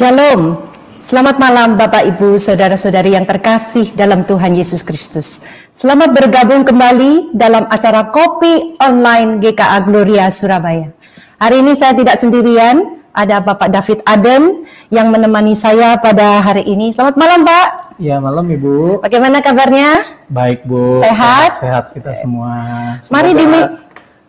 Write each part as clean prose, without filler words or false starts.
Shalom, selamat malam Bapak Ibu Saudara-saudari yang terkasih dalam Tuhan Yesus Kristus. Selamat bergabung kembali dalam acara Kopi Online GKA Gloria Surabaya. Hari ini saya tidak sendirian, ada Bapak David Aden yang menemani saya pada hari ini. Selamat malam Pak. Ya, malam Ibu. Bagaimana kabarnya? Baik Bu. Sehat? Sehat kita semua. Mari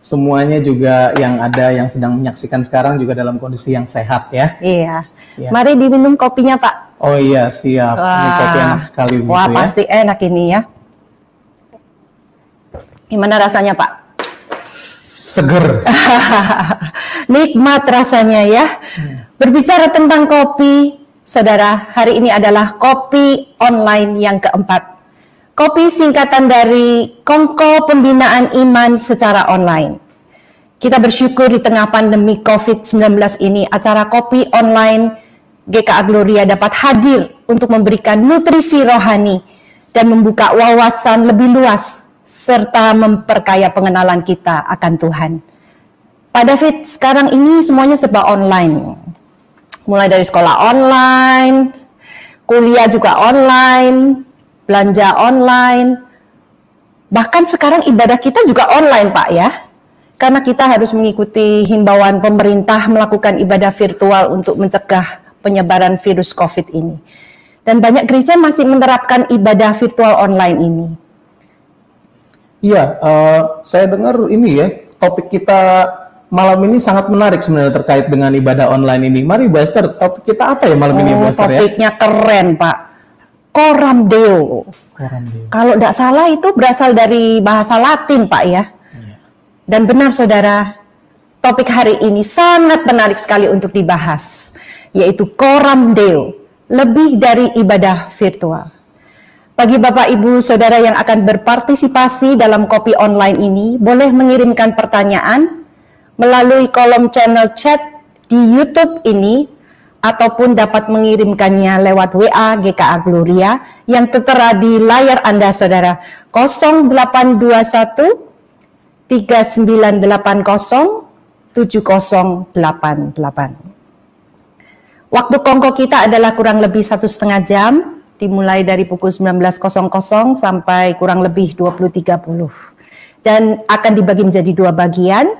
semuanya juga yang ada yang sedang menyaksikan sekarang juga dalam kondisi yang sehat ya. Iya. Ya. Mari diminum kopinya Pak. Oh iya, siap. Ini kopi enak sekali Bu. Wah, ya. pasti enak ini ya. Gimana rasanya Pak? Seger. Nikmat rasanya ya. Berbicara tentang kopi, saudara, hari ini adalah kopi online yang keempat. Kopi singkatan dari Kongko Pembinaan Iman secara online. Kita bersyukur di tengah pandemi COVID-19 ini, acara kopi online GKA Gloria dapat hadir untuk memberikan nutrisi rohani dan membuka wawasan lebih luas serta memperkaya pengenalan kita akan Tuhan. Pak David, sekarang ini semuanya serba online. Mulai dari sekolah online, kuliah juga online, belanja online, bahkan sekarang ibadah kita juga online Pak ya. Karena kita harus mengikuti himbauan pemerintah melakukan ibadah virtual untuk mencegah penyebaran virus COVID ini. Dan banyak gereja masih menerapkan ibadah virtual online ini. Iya, saya dengar ini ya, topik kita malam ini sangat menarik sebenarnya terkait dengan ibadah online ini. Mari Bu Esther, topik kita apa ya malam ini Bu Esther ya? Topiknya keren Pak. Coram Deo. Kalau tidak salah itu berasal dari bahasa Latin Pak ya. Dan benar saudara, topik hari ini sangat menarik sekali untuk dibahas, yaitu Coram Deo, lebih dari ibadah virtual. Bagi Bapak Ibu Saudara yang akan berpartisipasi dalam kopi online ini, boleh mengirimkan pertanyaan melalui kolom channel chat di YouTube ini, ataupun dapat mengirimkannya lewat WA GKA Gloria yang tertera di layar Anda Saudara, 0821 3980 7088. Waktu kongko kita adalah kurang lebih 1,5 jam, dimulai dari pukul 19.00 sampai kurang lebih 20.30. Dan akan dibagi menjadi 2 bagian.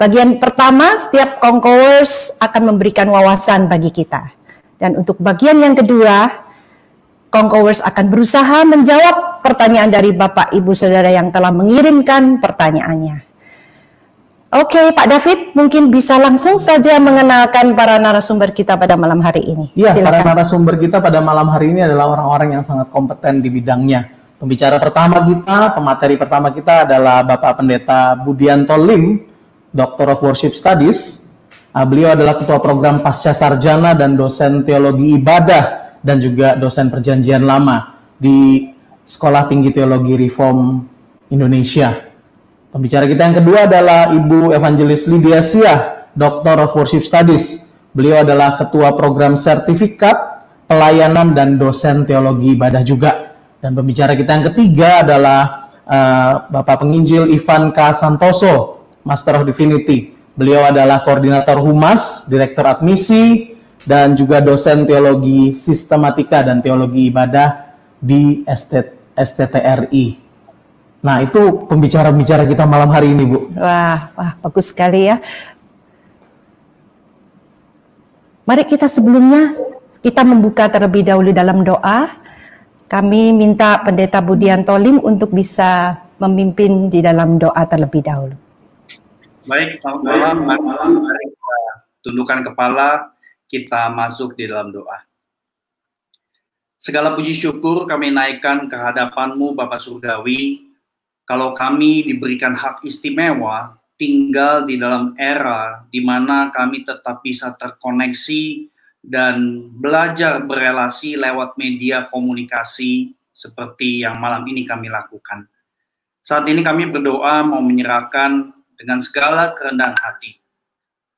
Bagian pertama, setiap kongkoers akan memberikan wawasan bagi kita. Dan untuk bagian yang kedua, kongkoers akan berusaha menjawab pertanyaan dari Bapak Ibu Saudara yang telah mengirimkan pertanyaannya. Oke, Pak David, mungkin bisa langsung saja mengenalkan para narasumber kita pada malam hari ini. Ya, para narasumber kita pada malam hari ini adalah orang-orang yang sangat kompeten di bidangnya. Pembicara pertama kita, pemateri pertama kita adalah Bapak Pendeta Budianto Lim, Doctor of Worship Studies. Beliau adalah Ketua Program Pasca Sarjana dan dosen Teologi Ibadah dan juga dosen Perjanjian Lama di Sekolah Tinggi Teologi Reform Indonesia. Pembicara kita yang kedua adalah Ibu Evangelis Lydia Siah, Doctor of Worship Studies. Beliau adalah Ketua Program Sertifikat Pelayanan dan dosen Teologi Ibadah juga. Dan pembicara kita yang ketiga adalah Bapak Penginjil Ivan K. Santoso, Master of Divinity. Beliau adalah Koordinator Humas, Direktur Admisi, dan juga dosen Teologi Sistematika dan Teologi Ibadah di STTRI. Nah, itu pembicara-pembicara kita malam hari ini, Bu. Wah, bagus sekali ya. Mari sebelumnya kita membuka terlebih dahulu dalam doa. Kami minta Pendeta Budianto Lim untuk bisa memimpin di dalam doa terlebih dahulu. Baik, selamat malam. Mari kita tundukkan kepala, kita masuk di dalam doa. Segala puji syukur kami naikkan ke hadapan-Mu Bapa Surgawi, kalau kami diberikan hak istimewa tinggal di dalam era di mana kami tetap bisa terkoneksi dan belajar berelasi lewat media komunikasi seperti yang malam ini kami lakukan. Saat ini kami berdoa mau menyerahkan dengan segala kerendahan hati.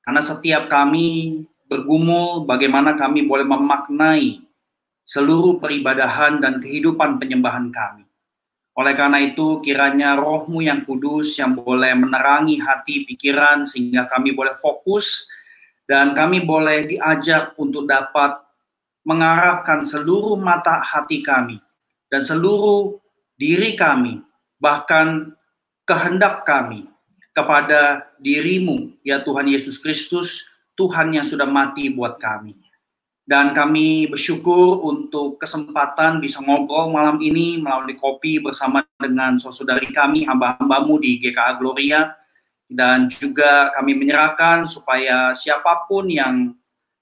Karena setiap kami bergumul bagaimana kami boleh memaknai seluruh peribadahan dan kehidupan penyembahan kami. Oleh karena itu, kiranya Roh-Mu yang kudus yang boleh menerangi hati pikiran sehingga kami boleh fokus dan kami boleh diajak untuk dapat mengarahkan seluruh mata hati kami dan seluruh diri kami, bahkan kehendak kami kepada diri-Mu, ya Tuhan Yesus Kristus, Tuhan yang sudah mati buat kami. Dan kami bersyukur untuk kesempatan bisa ngobrol malam ini melalui kopi bersama dengan saudari kami, hamba-hambamu di GKA Gloria. Dan juga kami menyerahkan supaya siapapun yang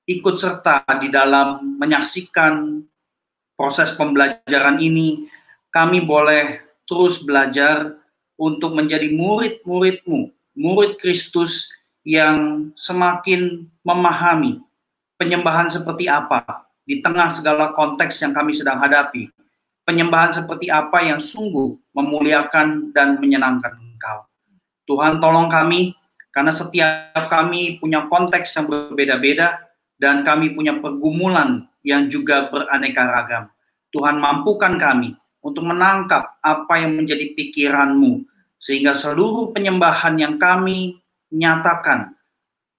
ikut serta di dalam menyaksikan proses pembelajaran ini, kami boleh terus belajar untuk menjadi murid-murid-Mu, murid Kristus yang semakin memahami penyembahan seperti apa di tengah segala konteks yang kami sedang hadapi. Penyembahan seperti apa yang sungguh memuliakan dan menyenangkan Engkau. Tuhan tolong kami, karena setiap kami punya konteks yang berbeda-beda, dan kami punya pergumulan yang juga beraneka ragam. Tuhan mampukan kami untuk menangkap apa yang menjadi pikiran-Mu, sehingga seluruh penyembahan yang kami nyatakan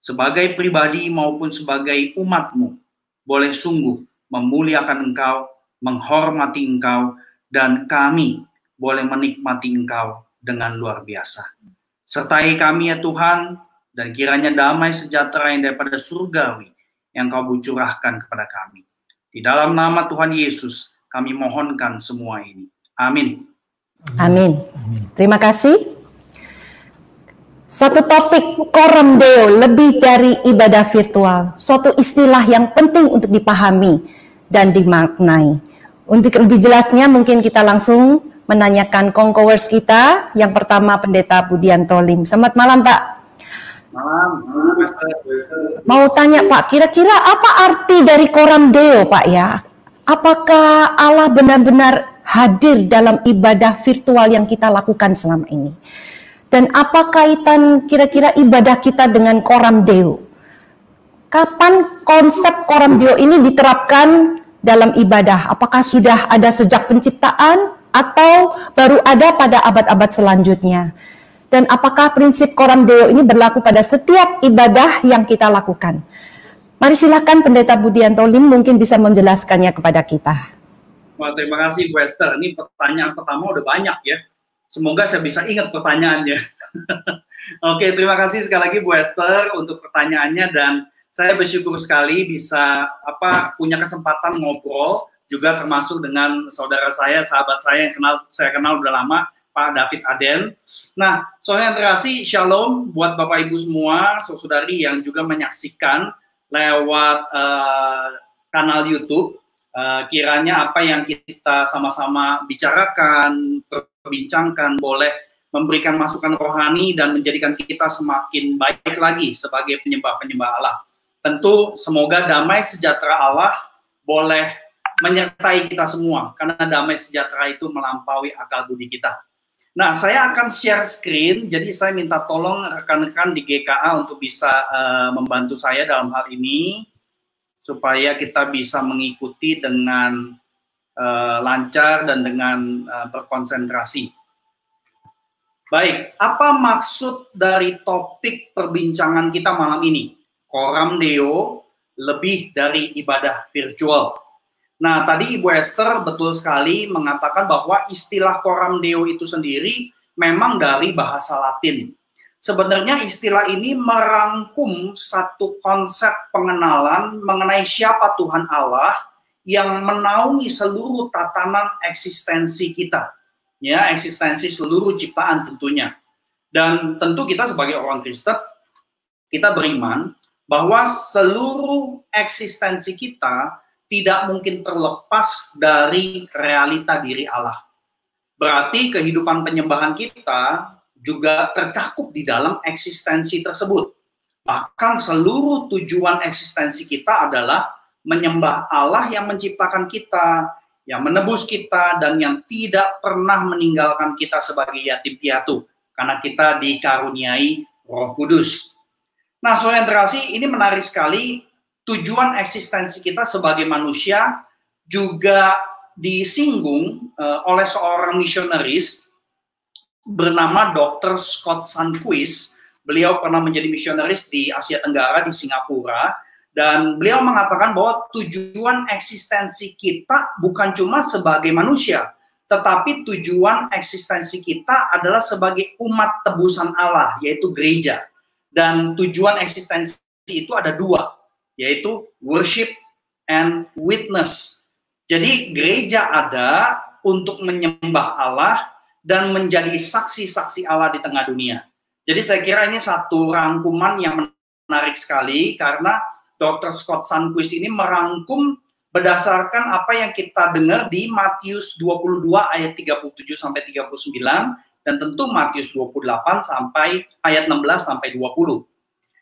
sebagai pribadi maupun sebagai umat-Mu boleh sungguh memuliakan Engkau, menghormati Engkau, dan kami boleh menikmati Engkau dengan luar biasa. Sertai kami ya Tuhan, dan kiranya damai sejahtera yang daripada surgawi yang Kau curahkan kepada kami. Di dalam nama Tuhan Yesus, kami mohonkan semua ini. Amin. Amin. Terima kasih. Satu topik, Coram Deo, lebih dari ibadah virtual. Suatu istilah yang penting untuk dipahami dan dimaknai. Untuk lebih jelasnya, mungkin kita langsung menanyakan conquerors kita. Yang pertama, Pendeta Budianto Lim. Selamat malam, Pak. Malam. Mau tanya, Pak, kira-kira apa arti dari Coram Deo, Pak ya? Apakah Allah benar-benar hadir dalam ibadah virtual yang kita lakukan selama ini? Dan apa kaitan kira-kira ibadah kita dengan Coram Deo? Kapan konsep Coram Deo ini diterapkan dalam ibadah? Apakah sudah ada sejak penciptaan atau baru ada pada abad-abad selanjutnya? Dan apakah prinsip Coram Deo ini berlaku pada setiap ibadah yang kita lakukan? Mari silakan Pendeta Budianto Lim mungkin bisa menjelaskannya kepada kita. Wah, terima kasih Bu Esther. Ini pertanyaan pertama udah banyak ya. Semoga saya bisa ingat pertanyaannya. Oke, terima kasih sekali lagi Bu Esther untuk pertanyaannya, dan saya bersyukur sekali bisa punya kesempatan ngobrol juga termasuk dengan saudara saya, sahabat saya yang saya kenal udah lama, Pak David Aden. Nah, saudara yang terkasih, Shalom buat Bapak Ibu semua, saudari yang juga menyaksikan lewat kanal YouTube. Kiranya apa yang kita sama-sama bicarakan, perbincangkan, boleh memberikan masukan rohani dan menjadikan kita semakin baik lagi sebagai penyembah-penyembah Allah. Tentu semoga damai sejahtera Allah boleh menyertai kita semua, karena damai sejahtera itu melampaui akal budi kita. Nah, saya akan share screen, jadi saya minta tolong rekan-rekan di GKA untuk bisa membantu saya dalam hal ini, supaya kita bisa mengikuti dengan lancar dan dengan berkonsentrasi. Baik, apa maksud dari topik perbincangan kita malam ini? Coram Deo, lebih dari ibadah virtual. Nah, tadi Ibu Esther betul sekali mengatakan bahwa istilah Coram Deo itu sendiri memang dari bahasa Latin. Sebenarnya istilah ini merangkum satu konsep pengenalan mengenai siapa Tuhan Allah yang menaungi seluruh tatanan eksistensi kita. Ya, eksistensi seluruh ciptaan tentunya. Dan tentu kita sebagai orang Kristen, kita beriman bahwa seluruh eksistensi kita tidak mungkin terlepas dari realita diri Allah. Berarti kehidupan penyembahan kita juga tercakup di dalam eksistensi tersebut. Bahkan seluruh tujuan eksistensi kita adalah menyembah Allah yang menciptakan kita, yang menebus kita, dan yang tidak pernah meninggalkan kita sebagai yatim piatu, karena kita dikaruniai Roh Kudus. Nah, saudara yang terkasih, ini menarik sekali. Tujuan eksistensi kita sebagai manusia juga disinggung oleh seorang misionaris bernama Dr. Scott Sandquist. Beliau pernah menjadi misionaris di Asia Tenggara, di Singapura, Dan beliau mengatakan bahwa tujuan eksistensi kita bukan cuma sebagai manusia, tetapi tujuan eksistensi kita adalah sebagai umat tebusan Allah, yaitu gereja. Dan tujuan eksistensi itu ada dua, yaitu worship and witness. Jadi gereja ada untuk menyembah Allah dan menjadi saksi-saksi Allah di tengah dunia. Jadi saya kira ini satu rangkuman yang menarik sekali, karena Dr. Scott Sandquist ini merangkum berdasarkan apa yang kita dengar di Matius 22 ayat 37 sampai 39, dan tentu Matius 28 sampai ayat 16 sampai 20.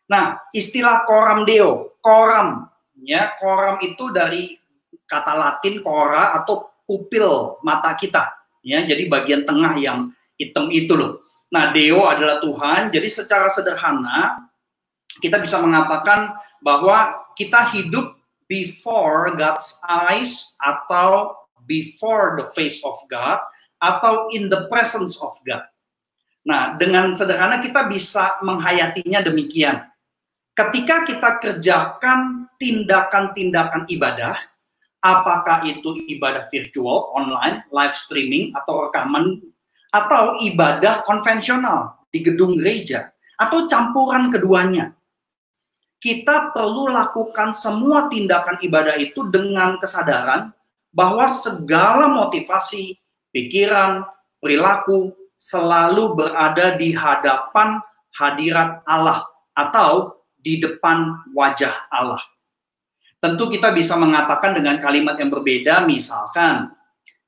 Nah, istilah coram Deo, coram, ya, coram itu dari kata Latin cora atau pupil mata kita, ya, jadi bagian tengah yang hitam itu loh. Nah, Deo adalah Tuhan, jadi secara sederhana kita bisa mengatakan bahwa kita hidup before God's eyes, atau before the face of God, atau in the presence of God. Nah, dengan sederhana kita bisa menghayatinya demikian. Ketika kita kerjakan tindakan-tindakan ibadah, apakah itu ibadah virtual, online, live streaming, atau rekaman, atau ibadah konvensional di gedung gereja, atau campuran keduanya, kita perlu lakukan semua tindakan ibadah itu dengan kesadaran bahwa segala motivasi, pikiran, perilaku selalu berada di hadapan hadirat Allah atau di depan wajah Allah. Tentu kita bisa mengatakan dengan kalimat yang berbeda, misalkan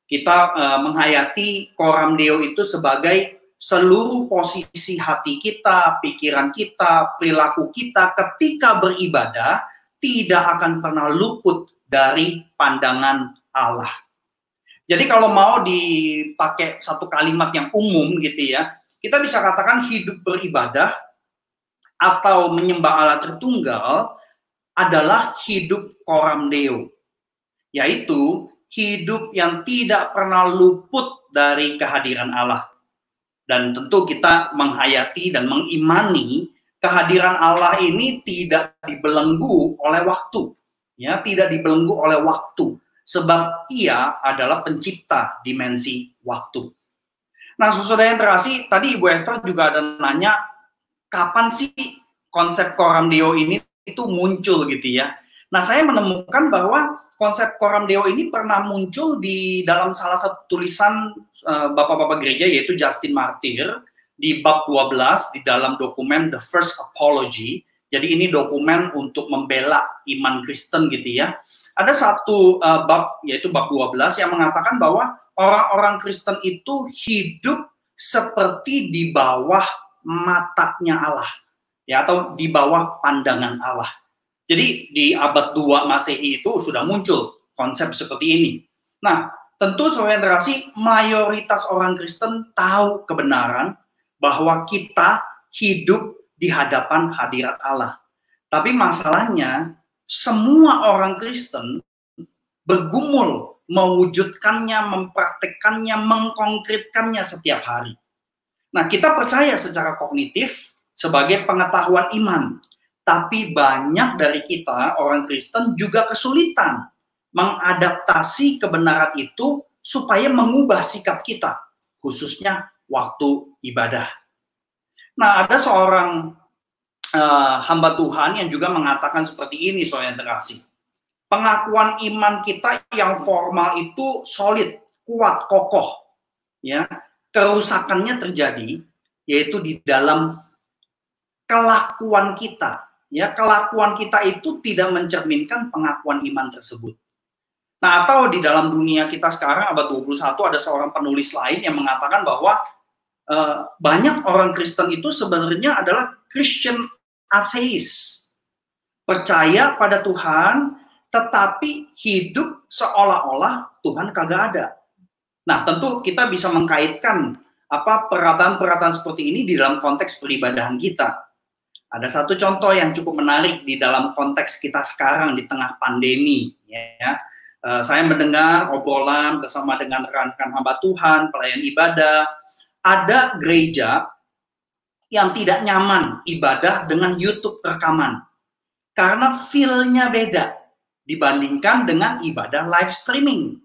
kita menghayati coram Deo itu sebagai seluruh posisi hati kita, pikiran kita, perilaku kita ketika beribadah tidak akan pernah luput dari pandangan Allah. Jadi kalau mau dipakai satu kalimat yang umum gitu ya, kita bisa katakan hidup beribadah atau menyembah Allah Tritunggal adalah hidup coram Deo, yaitu hidup yang tidak pernah luput dari kehadiran Allah. Dan tentu kita menghayati dan mengimani kehadiran Allah ini tidak dibelenggu oleh waktu, ya, tidak dibelenggu oleh waktu, sebab Ia adalah pencipta dimensi waktu. Nah, saudara yang terkasih, tadi Ibu Esther juga ada nanya kapan sih konsep coram Deo ini itu muncul gitu ya. Nah, saya menemukan bahwa konsep coram Deo ini pernah muncul di dalam salah satu tulisan bapak-bapak gereja, yaitu Justin Martyr, di bab 12 di dalam dokumen The First Apology. Jadi ini dokumen untuk membela iman Kristen gitu ya. Ada satu bab, yaitu bab 12, yang mengatakan bahwa orang-orang Kristen itu hidup seperti di bawah matanya Allah, ya, atau di bawah pandangan Allah. Jadi di abad 2 Masehi itu sudah muncul konsep seperti ini. Nah, tentu saudara yang terkasih, mayoritas orang Kristen tahu kebenaran bahwa kita hidup di hadapan hadirat Allah. Tapi masalahnya, semua orang Kristen bergumul mewujudkannya, mempraktekkannya, mengkonkretkannya setiap hari. Nah, kita percaya secara kognitif sebagai pengetahuan iman. Tapi banyak dari kita, orang Kristen, juga kesulitan mengadaptasi kebenaran itu supaya mengubah sikap kita, khususnya waktu ibadah. Nah, ada seorang hamba Tuhan yang juga mengatakan seperti ini, saudara yang terkasih. Pengakuan iman kita yang formal itu solid, kuat, kokoh. Ya, kerusakannya terjadi, yaitu di dalam kelakuan kita. Ya, kelakuan kita itu tidak mencerminkan pengakuan iman tersebut. Nah, atau di dalam dunia kita sekarang abad 21 ada seorang penulis lain yang mengatakan bahwa banyak orang Kristen itu sebenarnya adalah Christian atheist. Percaya pada Tuhan, tetapi hidup seolah-olah Tuhan kagak ada. Nah, tentu kita bisa mengkaitkan perataan-perataan seperti ini di dalam konteks peribadahan kita. Ada satu contoh yang cukup menarik di dalam konteks kita sekarang di tengah pandemi. Ya. Saya mendengar obrolan bersama dengan rekan-rekan hamba Tuhan, pelayan ibadah. Ada gereja yang tidak nyaman ibadah dengan YouTube rekaman. Karena feel-nya beda dibandingkan dengan ibadah live streaming,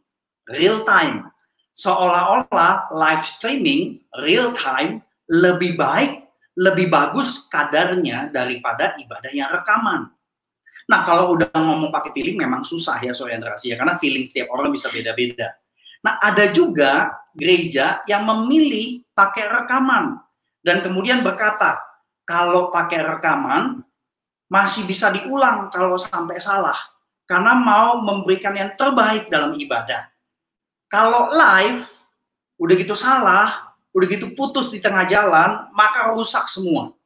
real time. Seolah-olah live streaming, real time, lebih baik, lebih bagus kadarnya daripada ibadah yang rekaman. Nah, kalau udah ngomong pakai feeling memang susah ya Sobat Interaksi ya, karena feeling setiap orang bisa beda-beda. Nah, ada juga gereja yang memilih pakai rekaman dan kemudian berkata, kalau pakai rekaman masih bisa diulang kalau sampai salah, karena mau memberikan yang terbaik dalam ibadah. Kalau live, udah gitu salah, udah gitu putus di tengah jalan, maka rusak semua.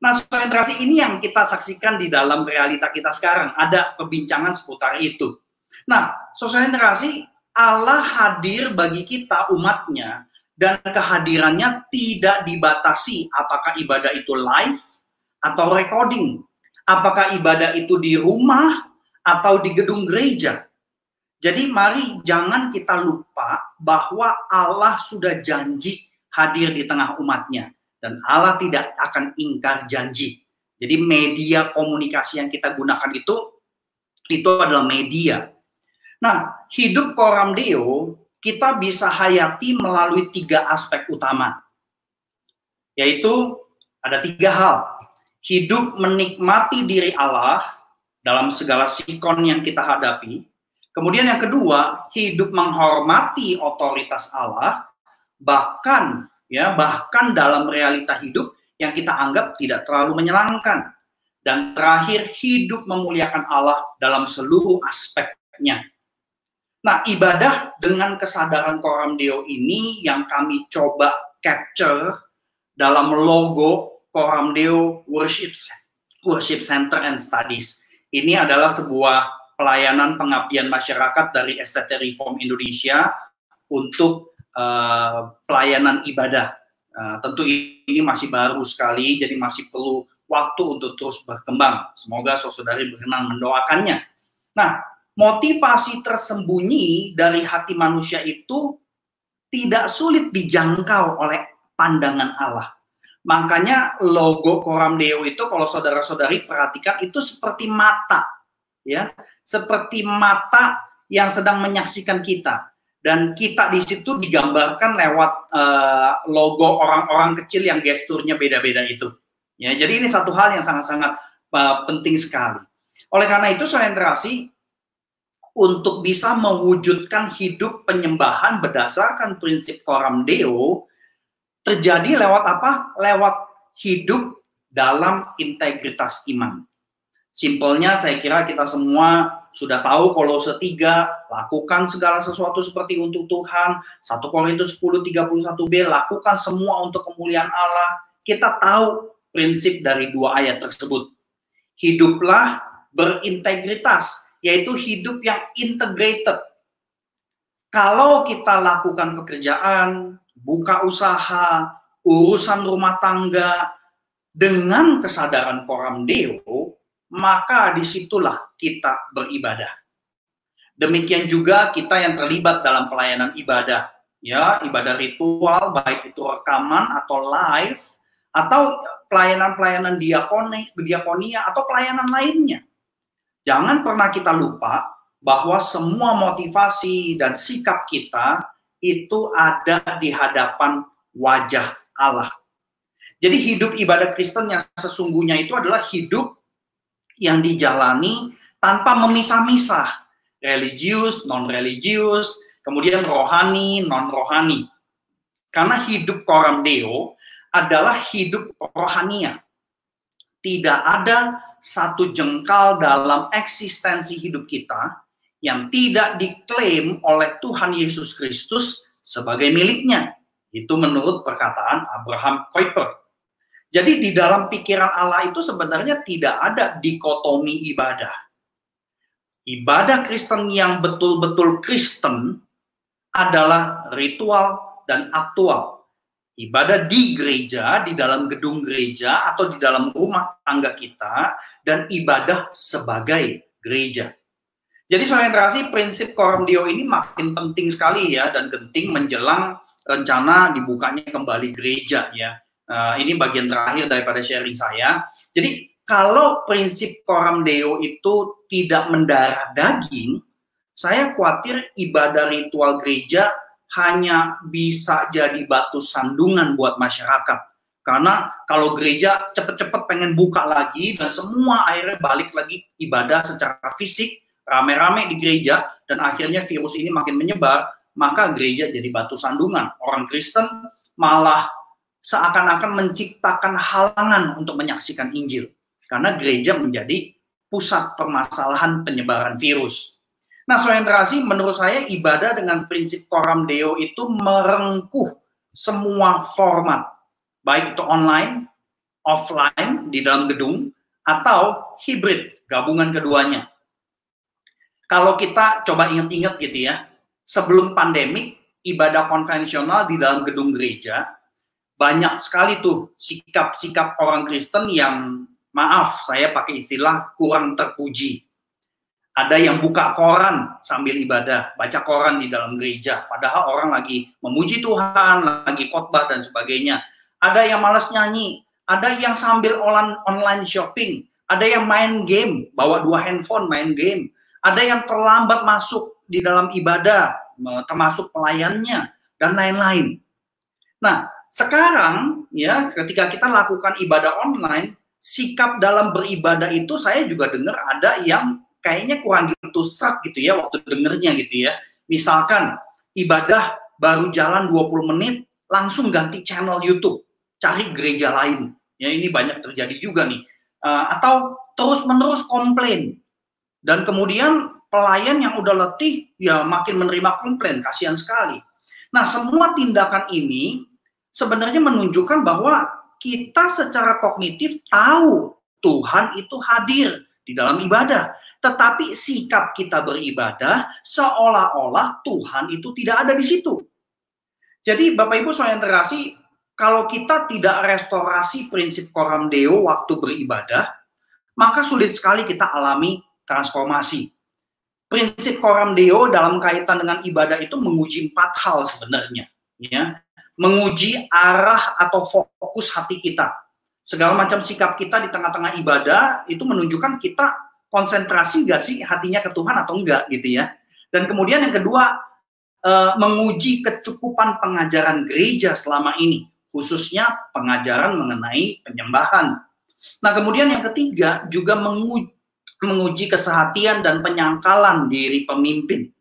Nah, Sobat Interaksi, ini yang kita saksikan di dalam realita kita sekarang. Ada perbincangan seputar itu. Nah, Sobat Interaksi, Allah hadir bagi kita umatnya, dan kehadirannya tidak dibatasi apakah ibadah itu live atau recording. Apakah ibadah itu di rumah atau di gedung gereja. Jadi mari jangan kita lupa bahwa Allah sudah janji hadir di tengah umatnya. Dan Allah tidak akan ingkar janji. Jadi media komunikasi yang kita gunakan itu adalah media. Nah, hidup Coram Deo kita bisa hayati melalui 3 aspek utama. Yaitu ada 3 hal. Hidup menikmati diri Allah dalam segala sikon yang kita hadapi. Kemudian yang kedua, hidup menghormati otoritas Allah, bahkan dalam realita hidup yang kita anggap tidak terlalu menyenangkan. Dan terakhir, hidup memuliakan Allah dalam seluruh aspeknya. Nah, ibadah dengan kesadaran Coram Deo ini yang kami coba capture dalam logo Coram Deo Worship Center and Studies. Ini adalah sebuah pelayanan pengabdian masyarakat dari STT Reform Indonesia untuk pelayanan ibadah. Tentu ini masih baru sekali, jadi masih perlu waktu untuk terus berkembang. Semoga saudari berkenan mendoakannya. Nah, motivasi tersembunyi dari hati manusia itu tidak sulit dijangkau oleh pandangan Allah. Makanya logo Coram Deo itu kalau saudara-saudari perhatikan itu seperti mata, ya, seperti mata yang sedang menyaksikan kita. Dan kita di situ digambarkan lewat logo orang-orang kecil yang gesturnya beda-beda itu. Ya, jadi ini satu hal yang sangat-sangat penting sekali. Oleh karena itu, Sobat Interaksi, untuk bisa mewujudkan hidup penyembahan berdasarkan prinsip Coram Deo, terjadi lewat apa? Lewat hidup dalam integritas iman. Simpelnya saya kira kita semua sudah tahu Kolose 3, lakukan segala sesuatu seperti untuk Tuhan. 1 Korintus 10:31b, lakukan semua untuk kemuliaan Allah. Kita tahu prinsip dari 2 ayat tersebut. Hiduplah berintegritas, yaitu hidup yang integrated. Kalau kita lakukan pekerjaan, buka usaha, urusan rumah tangga dengan kesadaran Coram Deo, maka disitulah kita beribadah. Demikian juga kita yang terlibat dalam pelayanan ibadah, ya, ibadah ritual, baik itu rekaman atau live, atau pelayanan-pelayanan diakonia atau pelayanan lainnya. Jangan pernah kita lupa bahwa semua motivasi dan sikap kita itu ada di hadapan wajah Allah. Jadi hidup ibadah Kristen yang sesungguhnya itu adalah hidup yang dijalani tanpa memisah-misah, religius, non-religius, kemudian rohani, non-rohani. Karena hidup Coram Deo adalah hidup rohania. Tidak ada satu jengkal dalam eksistensi hidup kita yang tidak diklaim oleh Tuhan Yesus Kristus sebagai miliknya. Itu menurut perkataan Abraham Kuyper. Jadi di dalam pikiran Allah itu sebenarnya tidak ada dikotomi ibadah. Ibadah Kristen yang betul-betul Kristen adalah ritual dan aktual. Ibadah di gereja, di dalam gedung gereja, atau di dalam rumah tangga kita, dan ibadah sebagai gereja. Jadi Sobat Interaksi, prinsip Coram Deo ini makin penting sekali ya, dan genting menjelang rencana dibukanya kembali gereja ya. Ini bagian terakhir daripada sharing saya. Jadi kalau prinsip coram Deo itu tidak mendarah daging, saya khawatir ibadah ritual gereja hanya bisa jadi batu sandungan buat masyarakat. Karena kalau gereja cepet-cepet pengen buka lagi dan semua akhirnya balik lagi ibadah secara fisik, rame-rame di gereja, dan akhirnya virus ini makin menyebar, maka gereja jadi batu sandungan. Orang Kristen malah seakan-akan menciptakan halangan untuk menyaksikan Injil. Karena gereja menjadi pusat permasalahan penyebaran virus. Nah, Saudara yang terkasih, menurut saya ibadah dengan prinsip coram Deo itu merengkuh semua format, baik itu online, offline, di dalam gedung, atau hibrid, gabungan keduanya. Kalau kita coba ingat-ingat gitu ya, sebelum pandemik, ibadah konvensional di dalam gedung gereja, banyak sekali tuh sikap-sikap orang Kristen yang, maaf, saya pakai istilah kurang terpuji. Ada yang buka koran sambil ibadah, baca koran di dalam gereja, padahal orang lagi memuji Tuhan, lagi khotbah dan sebagainya. Ada yang malas nyanyi, ada yang sambil online shopping, ada yang main game, bawa 2 handphone main game, ada yang terlambat masuk di dalam ibadah, termasuk pelayannya, dan lain-lain. Nah, sekarang ya ketika kita lakukan ibadah online, sikap dalam beribadah itu saya juga dengar ada yang kayaknya kurang gitu sreg gitu ya waktu dengernya gitu ya. Misalkan ibadah baru jalan 20 menit langsung ganti channel YouTube, cari gereja lain. Ya, ini banyak terjadi juga nih. Atau terus-menerus komplain. Dan kemudian pelayan yang udah letih ya makin menerima komplain, kasihan sekali. Nah, semua tindakan ini sebenarnya menunjukkan bahwa kita secara kognitif tahu Tuhan itu hadir di dalam ibadah. Tetapi sikap kita beribadah seolah-olah Tuhan itu tidak ada di situ. Jadi Bapak Ibu Saudara yang terkasih, kalau kita tidak restorasi prinsip coram Deo waktu beribadah, maka sulit sekali kita alami transformasi. Prinsip coram Deo dalam kaitan dengan ibadah itu menguji 4 hal sebenarnya. Ya. Menguji arah atau fokus hati kita. Segala macam sikap kita di tengah-tengah ibadah itu menunjukkan kita konsentrasi gak sih hatinya ke Tuhan atau enggak gitu ya. Dan kemudian yang kedua, menguji kecukupan pengajaran gereja selama ini, khususnya pengajaran mengenai penyembahan. Nah, kemudian yang ketiga juga menguji kesehatian dan penyangkalan diri pemimpin.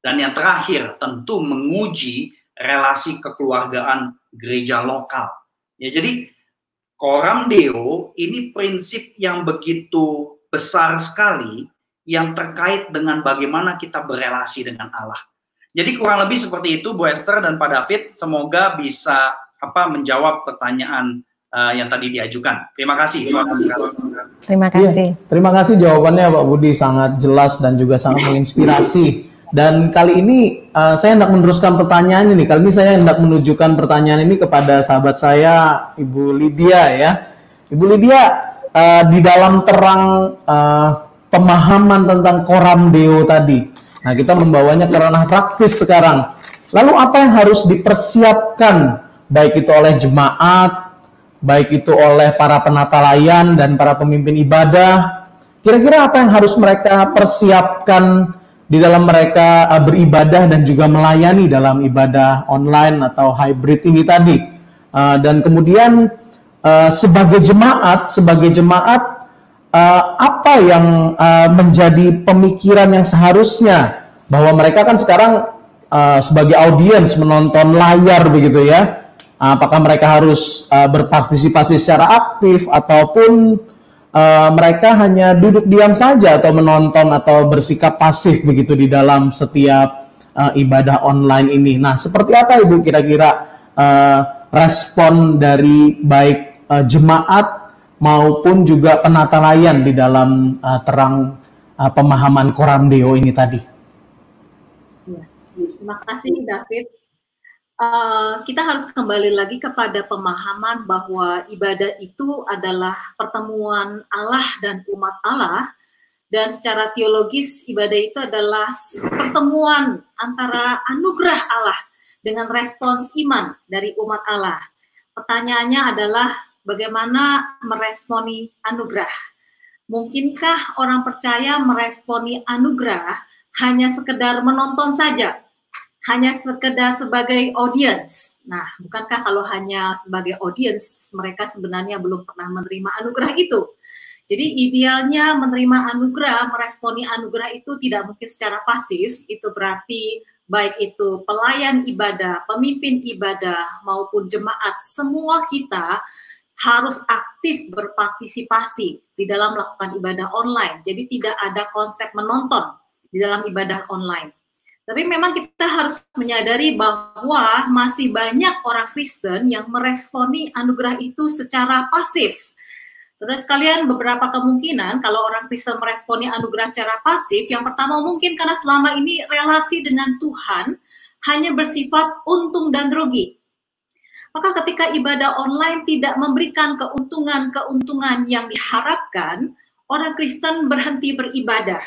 Dan yang terakhir tentu menguji relasi kekeluargaan gereja lokal. Ya, jadi coram Deo ini prinsip yang begitu besar sekali yang terkait dengan bagaimana kita berelasi dengan Allah. Jadi kurang lebih seperti itu Bu Esther dan Pak David, semoga bisa menjawab pertanyaan yang tadi diajukan. Terima kasih. Terima kasih. Ya, terima kasih jawabannya Pak Budi, sangat jelas dan juga sangat menginspirasi. Dan kali ini saya hendak meneruskan pertanyaan ini. Kali ini saya hendak menunjukkan pertanyaan ini kepada sahabat saya, Ibu Lydia ya. Ibu Lydia, di dalam terang pemahaman tentang coram Deo tadi, nah kita membawanya ke ranah praktis sekarang. Lalu apa yang harus dipersiapkan, baik itu oleh jemaat, baik itu oleh para penata layan dan para pemimpin ibadah? Kira-kira apa yang harus mereka persiapkan di dalam mereka beribadah dan juga melayani dalam ibadah online atau hybrid ini tadi? Dan kemudian sebagai jemaat, apa yang menjadi pemikiran yang seharusnya, bahwa mereka kan sekarang sebagai audiens menonton layar begitu ya, apakah mereka harus berpartisipasi secara aktif ataupun mereka hanya duduk diam saja atau menonton atau bersikap pasif begitu di dalam setiap ibadah online ini. Nah, seperti apa Ibu kira-kira respon dari baik jemaat maupun juga penata layan di dalam terang pemahaman coram Deo ini tadi? Ya, terima kasih David. Kita harus kembali lagi kepada pemahaman bahwa ibadah itu adalah pertemuan Allah dan umat Allah, dan secara teologis ibadah itu adalah pertemuan antara anugerah Allah dengan respons iman dari umat Allah. Pertanyaannya adalah bagaimana meresponi anugerah. Mungkinkah orang percaya meresponi anugerah hanya sekedar menonton saja? Hanya sekedar sebagai audience? Nah, bukankah kalau hanya sebagai audience, mereka sebenarnya belum pernah menerima anugerah itu? Jadi idealnya menerima anugerah, meresponi anugerah itu tidak mungkin secara pasif, itu berarti baik itu pelayan ibadah, pemimpin ibadah, maupun jemaat, semua kita harus aktif berpartisipasi di dalam melakukan ibadah online. Jadi tidak ada konsep menonton di dalam ibadah online. Tapi memang kita harus menyadari bahwa masih banyak orang Kristen yang meresponi anugerah itu secara pasif. Saudara sekalian, beberapa kemungkinan kalau orang Kristen meresponi anugerah secara pasif, yang pertama mungkin karena selama ini relasi dengan Tuhan hanya bersifat untung dan rugi. Maka ketika ibadah online tidak memberikan keuntungan-keuntungan yang diharapkan, orang Kristen berhenti beribadah.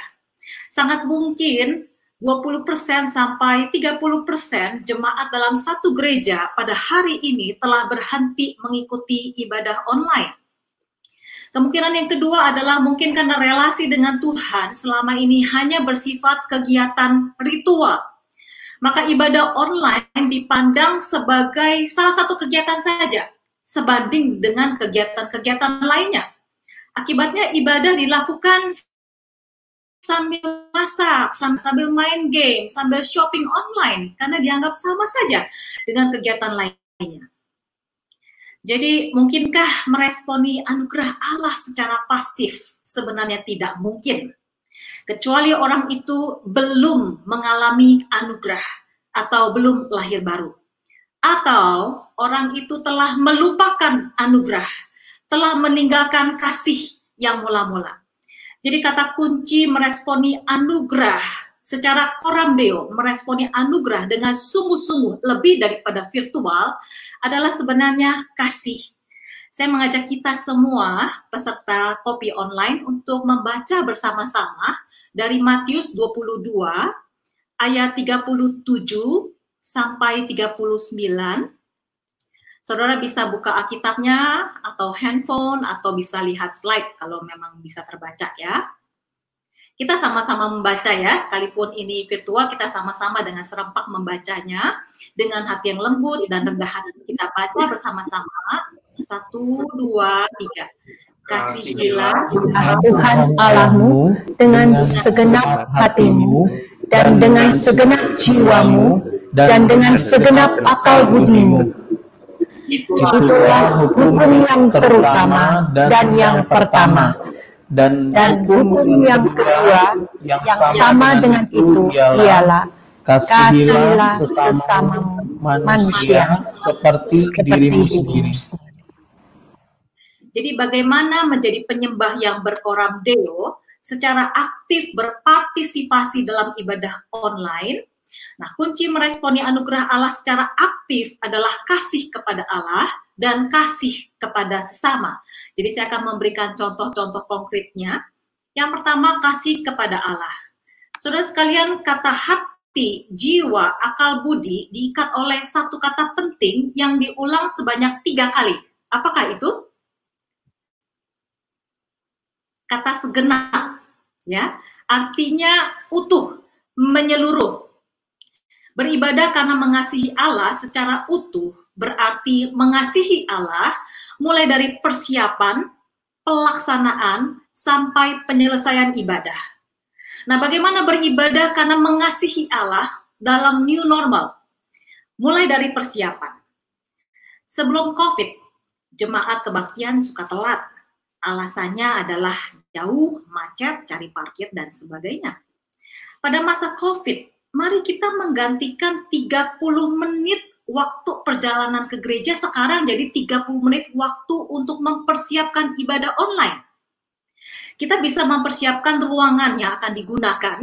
Sangat mungkin 20% sampai 30% jemaat dalam satu gereja pada hari ini telah berhenti mengikuti ibadah online. Kemungkinan yang kedua adalah mungkin karena relasi dengan Tuhan selama ini hanya bersifat kegiatan ritual. Maka ibadah online dipandang sebagai salah satu kegiatan saja, sebanding dengan kegiatan-kegiatan lainnya. Akibatnya ibadah dilakukan sambil masak, sambil main game, sambil shopping online, karena dianggap sama saja dengan kegiatan lainnya. Jadi mungkinkah meresponi anugerah Allah secara pasif? Sebenarnya tidak mungkin. Kecuali orang itu belum mengalami anugerah atau belum lahir baru. Atau orang itu telah melupakan anugerah, telah meninggalkan kasih yang mula-mula. Jadi kata kunci meresponi anugerah secara coram deo, meresponi anugerah dengan sungguh-sungguh lebih daripada virtual adalah sebenarnya kasih. Saya mengajak kita semua peserta kopi online untuk membaca bersama-sama dari Matius 22 ayat 37 sampai 39. Saudara bisa buka Alkitabnya atau handphone atau bisa lihat slide kalau memang bisa terbaca ya. Kita sama-sama membaca ya, sekalipun ini virtual kita sama-sama dengan serempak membacanya dengan hati yang lembut dan rendah hati. Kita baca bersama-sama. 1, 2, 3. Kasihilah Tuhan Allahmu dengan segenap hatimu dan dengan segenap jiwamu dan dengan segenap akal budimu. Itulah hukum yang terutama dan yang pertama. Dan hukum yang kedua yang sama dengan itu ialah kasihilah sesama manusia seperti dirimu sendiri. Jadi bagaimana menjadi penyembah yang bercoram deo secara aktif berpartisipasi dalam ibadah online? Nah, kunci meresponi anugerah Allah secara aktif adalah kasih kepada Allah dan kasih kepada sesama. Jadi saya akan memberikan contoh-contoh konkretnya. Yang pertama, kasih kepada Allah. Saudara sekalian, kata hati, jiwa, akal budi diikat oleh satu kata penting yang diulang sebanyak 3 kali. Apakah itu? Kata segenap, ya, artinya utuh, menyeluruh. Beribadah karena mengasihi Allah secara utuh berarti mengasihi Allah mulai dari persiapan, pelaksanaan, sampai penyelesaian ibadah. Nah, bagaimana beribadah karena mengasihi Allah dalam new normal? Mulai dari persiapan. Sebelum COVID, jemaat kebaktian suka telat. Alasannya adalah jauh, macet, cari parkir, dan sebagainya. Pada masa COVID, mari kita menggantikan 30 menit waktu perjalanan ke gereja sekarang jadi 30 menit waktu untuk mempersiapkan ibadah online. Kita bisa mempersiapkan ruangan yang akan digunakan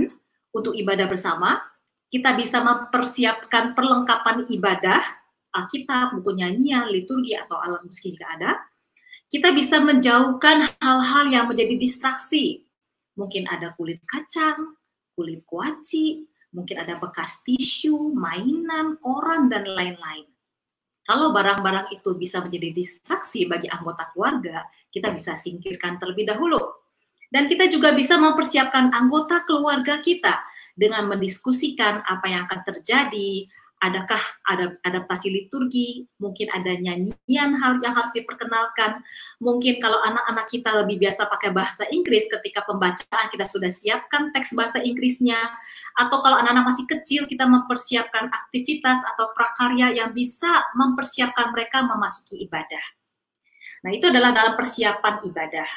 untuk ibadah bersama. Kita bisa mempersiapkan perlengkapan ibadah, Alkitab, buku nyanyian, liturgi, atau alat musik jika ada. Kita bisa menjauhkan hal-hal yang menjadi distraksi. Mungkin ada kulit kacang, kulit kuaci, mungkin ada bekas tisu, mainan, koran, dan lain-lain. Kalau barang-barang itu bisa menjadi distraksi bagi anggota keluarga, kita bisa singkirkan terlebih dahulu. Dan kita juga bisa mempersiapkan anggota keluarga kita dengan mendiskusikan apa yang akan terjadi, adakah ada adaptasi liturgi, mungkin ada nyanyian yang harus diperkenalkan, mungkin kalau anak-anak kita lebih biasa pakai bahasa Inggris, ketika pembacaan kita sudah siapkan teks bahasa Inggrisnya, atau kalau anak-anak masih kecil kita mempersiapkan aktivitas atau prakarya yang bisa mempersiapkan mereka memasuki ibadah. Nah, itu adalah dalam persiapan ibadah.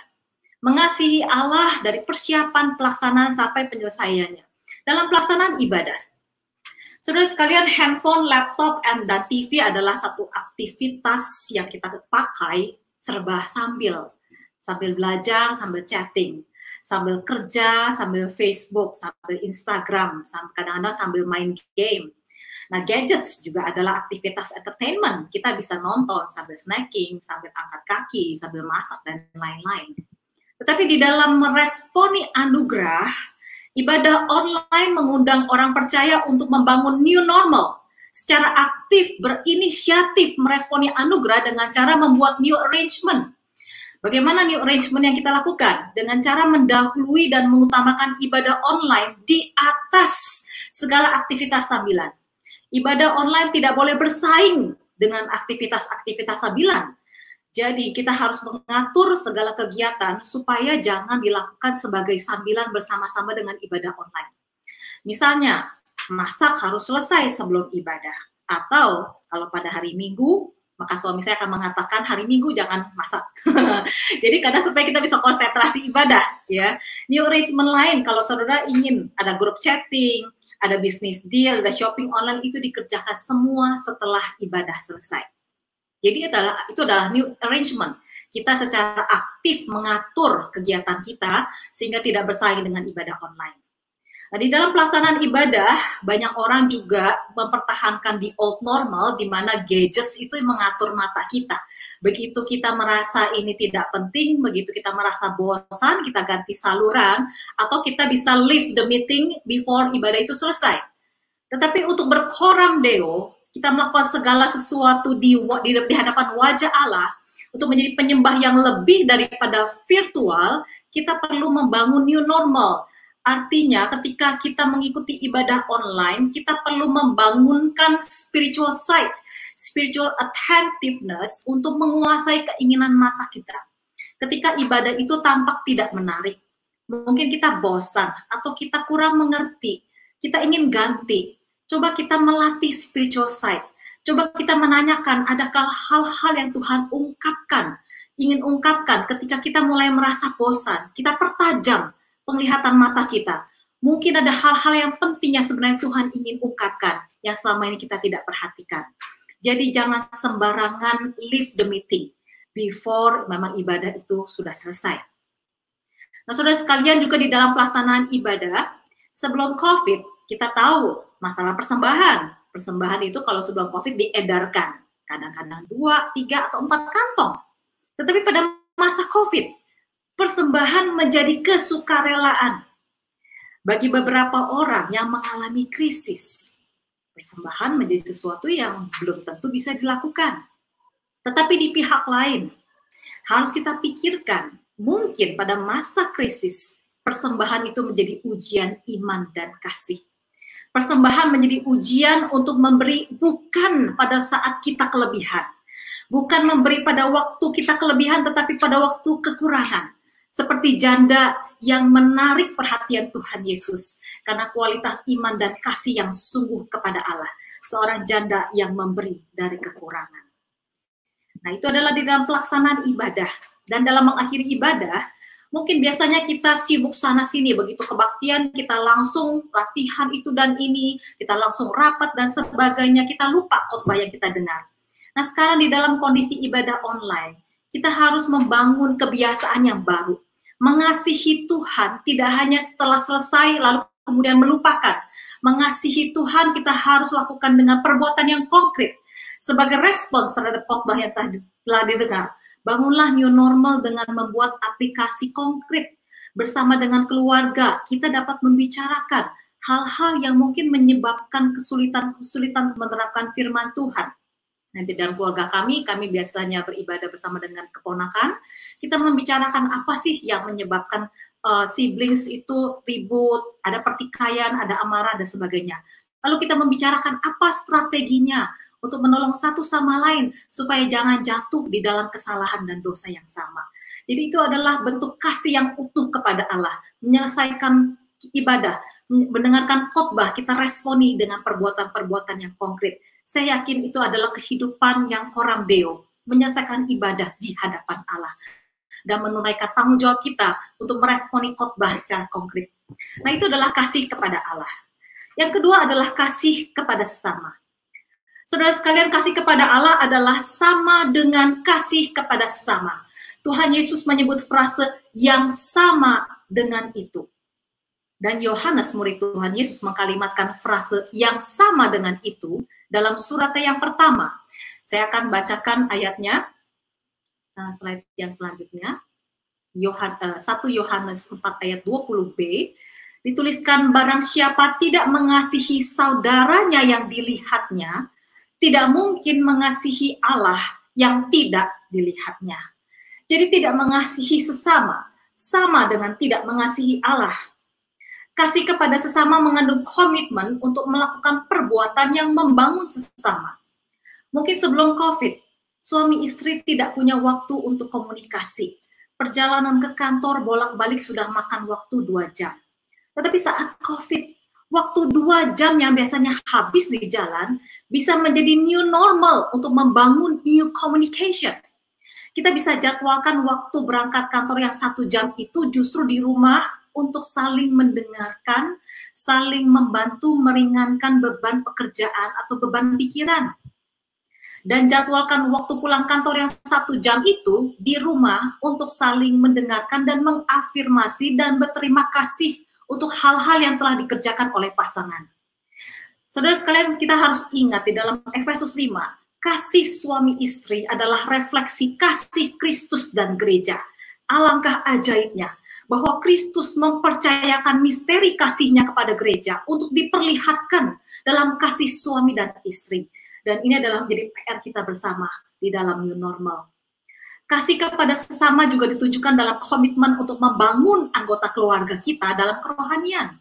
Mengasihi Allah dari persiapan pelaksanaan sampai penyelesaiannya. Dalam pelaksanaan ibadah, saudara sekalian, handphone, laptop, dan TV adalah satu aktivitas yang kita pakai serba sambil belajar, sambil chatting, sambil kerja, sambil Facebook, sambil Instagram, kadang-kadang sambil main game. Nah, gadgets juga adalah aktivitas entertainment. Kita bisa nonton sambil snacking, sambil angkat kaki, sambil masak, dan lain-lain. Tetapi di dalam meresponi anugerah, ibadah online mengundang orang percaya untuk membangun new normal, secara aktif berinisiatif meresponi anugerah dengan cara membuat new arrangement. Bagaimana new arrangement yang kita lakukan? Dengan cara mendahului dan mengutamakan ibadah online di atas segala aktivitas sambilan. Ibadah online tidak boleh bersaing dengan aktivitas-aktivitas sambilan. Jadi kita harus mengatur segala kegiatan supaya jangan dilakukan sebagai sambilan bersama-sama dengan ibadah online. Misalnya, masak harus selesai sebelum ibadah. Atau kalau pada hari Minggu, maka suami saya akan mengatakan hari Minggu jangan masak. Jadi karena supaya kita bisa konsentrasi ibadah, ya. New arrangement lain, kalau saudara ingin ada grup chatting, ada bisnis deal, ada shopping online, itu dikerjakan semua setelah ibadah selesai. Jadi itu adalah new arrangement. Kita secara aktif mengatur kegiatan kita sehingga tidak bersaing dengan ibadah online. Nah, di dalam pelaksanaan ibadah, banyak orang juga mempertahankan the old normal, di mana gadgets itu mengatur mata kita. Begitu kita merasa ini tidak penting, begitu kita merasa bosan, kita ganti saluran, atau kita bisa leave the meeting before ibadah itu selesai. Tetapi untuk bercoram deo, kita melakukan segala sesuatu di hadapan wajah Allah, untuk menjadi penyembah yang lebih daripada virtual, kita perlu membangun new normal. Artinya ketika kita mengikuti ibadah online, kita perlu membangunkan spiritual sight, spiritual attentiveness untuk menguasai keinginan mata kita. Ketika ibadah itu tampak tidak menarik, mungkin kita bosan atau kita kurang mengerti, kita ingin ganti. Coba kita melatih spiritual sight. Coba kita menanyakan, adakah hal-hal yang Tuhan ingin ungkapkan ketika kita mulai merasa bosan. Kita pertajam penglihatan mata kita. Mungkin ada hal-hal yang penting yang sebenarnya Tuhan ingin ungkapkan, yang selama ini kita tidak perhatikan. Jadi jangan sembarangan leave the meeting before memang ibadah itu sudah selesai. Nah, saudara sekalian, juga di dalam pelaksanaan ibadah, sebelum COVID, kita tahu masalah persembahan. Persembahan itu kalau sebelum COVID diedarkan. Kadang-kadang 2, 3, atau 4 kantong. Tetapi pada masa COVID, persembahan menjadi kesukarelaan. Bagi beberapa orang yang mengalami krisis, persembahan menjadi sesuatu yang belum tentu bisa dilakukan. Tetapi di pihak lain, harus kita pikirkan, mungkin pada masa krisis, persembahan itu menjadi ujian iman dan kasih. Persembahan menjadi ujian untuk memberi bukan pada saat kita kelebihan. Bukan memberi pada waktu kita kelebihan, tetapi pada waktu kekurangan. Seperti janda yang menarik perhatian Tuhan Yesus. Karena kualitas iman dan kasih yang sungguh kepada Allah. Seorang janda yang memberi dari kekurangan. Nah, itu adalah di dalam pelaksanaan ibadah. Dan dalam mengakhiri ibadah, mungkin biasanya kita sibuk sana-sini, begitu kebaktian kita langsung latihan itu dan ini, kita langsung rapat dan sebagainya, kita lupa khotbah yang kita dengar. Nah, sekarang di dalam kondisi ibadah online, kita harus membangun kebiasaan yang baru. Mengasihi Tuhan tidak hanya setelah selesai lalu kemudian melupakan. Mengasihi Tuhan kita harus lakukan dengan perbuatan yang konkret. Sebagai respons terhadap khotbah yang telah didengar, bangunlah new normal dengan membuat aplikasi konkret. Bersama dengan keluarga, kita dapat membicarakan hal-hal yang mungkin menyebabkan kesulitan-kesulitan menerapkan firman Tuhan. Nah, di dalam keluarga kami biasanya beribadah bersama dengan keponakan. Kita membicarakan apa sih yang menyebabkan siblings itu ribut, ada pertikaian, ada amarah, dan sebagainya. Lalu kita membicarakan apa strateginya untuk menolong satu sama lain supaya jangan jatuh di dalam kesalahan dan dosa yang sama. Jadi itu adalah bentuk kasih yang utuh kepada Allah. Menyelesaikan ibadah, mendengarkan khotbah, kita responi dengan perbuatan-perbuatan yang konkret. Saya yakin itu adalah kehidupan yang coram deo, menyelesaikan ibadah di hadapan Allah dan menunaikan tanggung jawab kita untuk meresponi khotbah secara konkret. Nah, itu adalah kasih kepada Allah. Yang kedua adalah kasih kepada sesama. Saudara sekalian, kasih kepada Allah adalah sama dengan kasih kepada sesama. Tuhan Yesus menyebut frase yang sama dengan itu. Dan Yohanes, murid Tuhan Yesus, mengkalimatkan frase yang sama dengan itu dalam suratnya yang pertama. Saya akan bacakan ayatnya, slide yang selanjutnya. 1 Yohanes 4 ayat 20b, dituliskan, barang siapa tidak mengasihi saudaranya yang dilihatnya, tidak mungkin mengasihi Allah yang tidak dilihatnya. Jadi tidak mengasihi sesama, sama dengan tidak mengasihi Allah. Kasih kepada sesama mengandung komitmen untuk melakukan perbuatan yang membangun sesama. Mungkin sebelum COVID, suami istri tidak punya waktu untuk komunikasi. Perjalanan ke kantor bolak-balik sudah makan waktu 2 jam. Tetapi saat COVID, waktu 2 jam yang biasanya habis di jalan bisa menjadi new normal untuk membangun new communication. Kita bisa jadwalkan waktu berangkat kantor yang 1 jam itu justru di rumah untuk saling mendengarkan, saling membantu meringankan beban pekerjaan atau beban pikiran. Dan jadwalkan waktu pulang kantor yang 1 jam itu di rumah untuk saling mendengarkan dan mengafirmasi dan berterima kasih untuk hal-hal yang telah dikerjakan oleh pasangan. Saudara sekalian, kita harus ingat di dalam Efesus 5, kasih suami istri adalah refleksi kasih Kristus dan gereja. Alangkah ajaibnya bahwa Kristus mempercayakan misteri kasihnya kepada gereja untuk diperlihatkan dalam kasih suami dan istri. Dan ini adalah menjadi PR kita bersama di dalam new normal. Kasih kepada sesama juga ditunjukkan dalam komitmen untuk membangun anggota keluarga kita dalam kerohanian.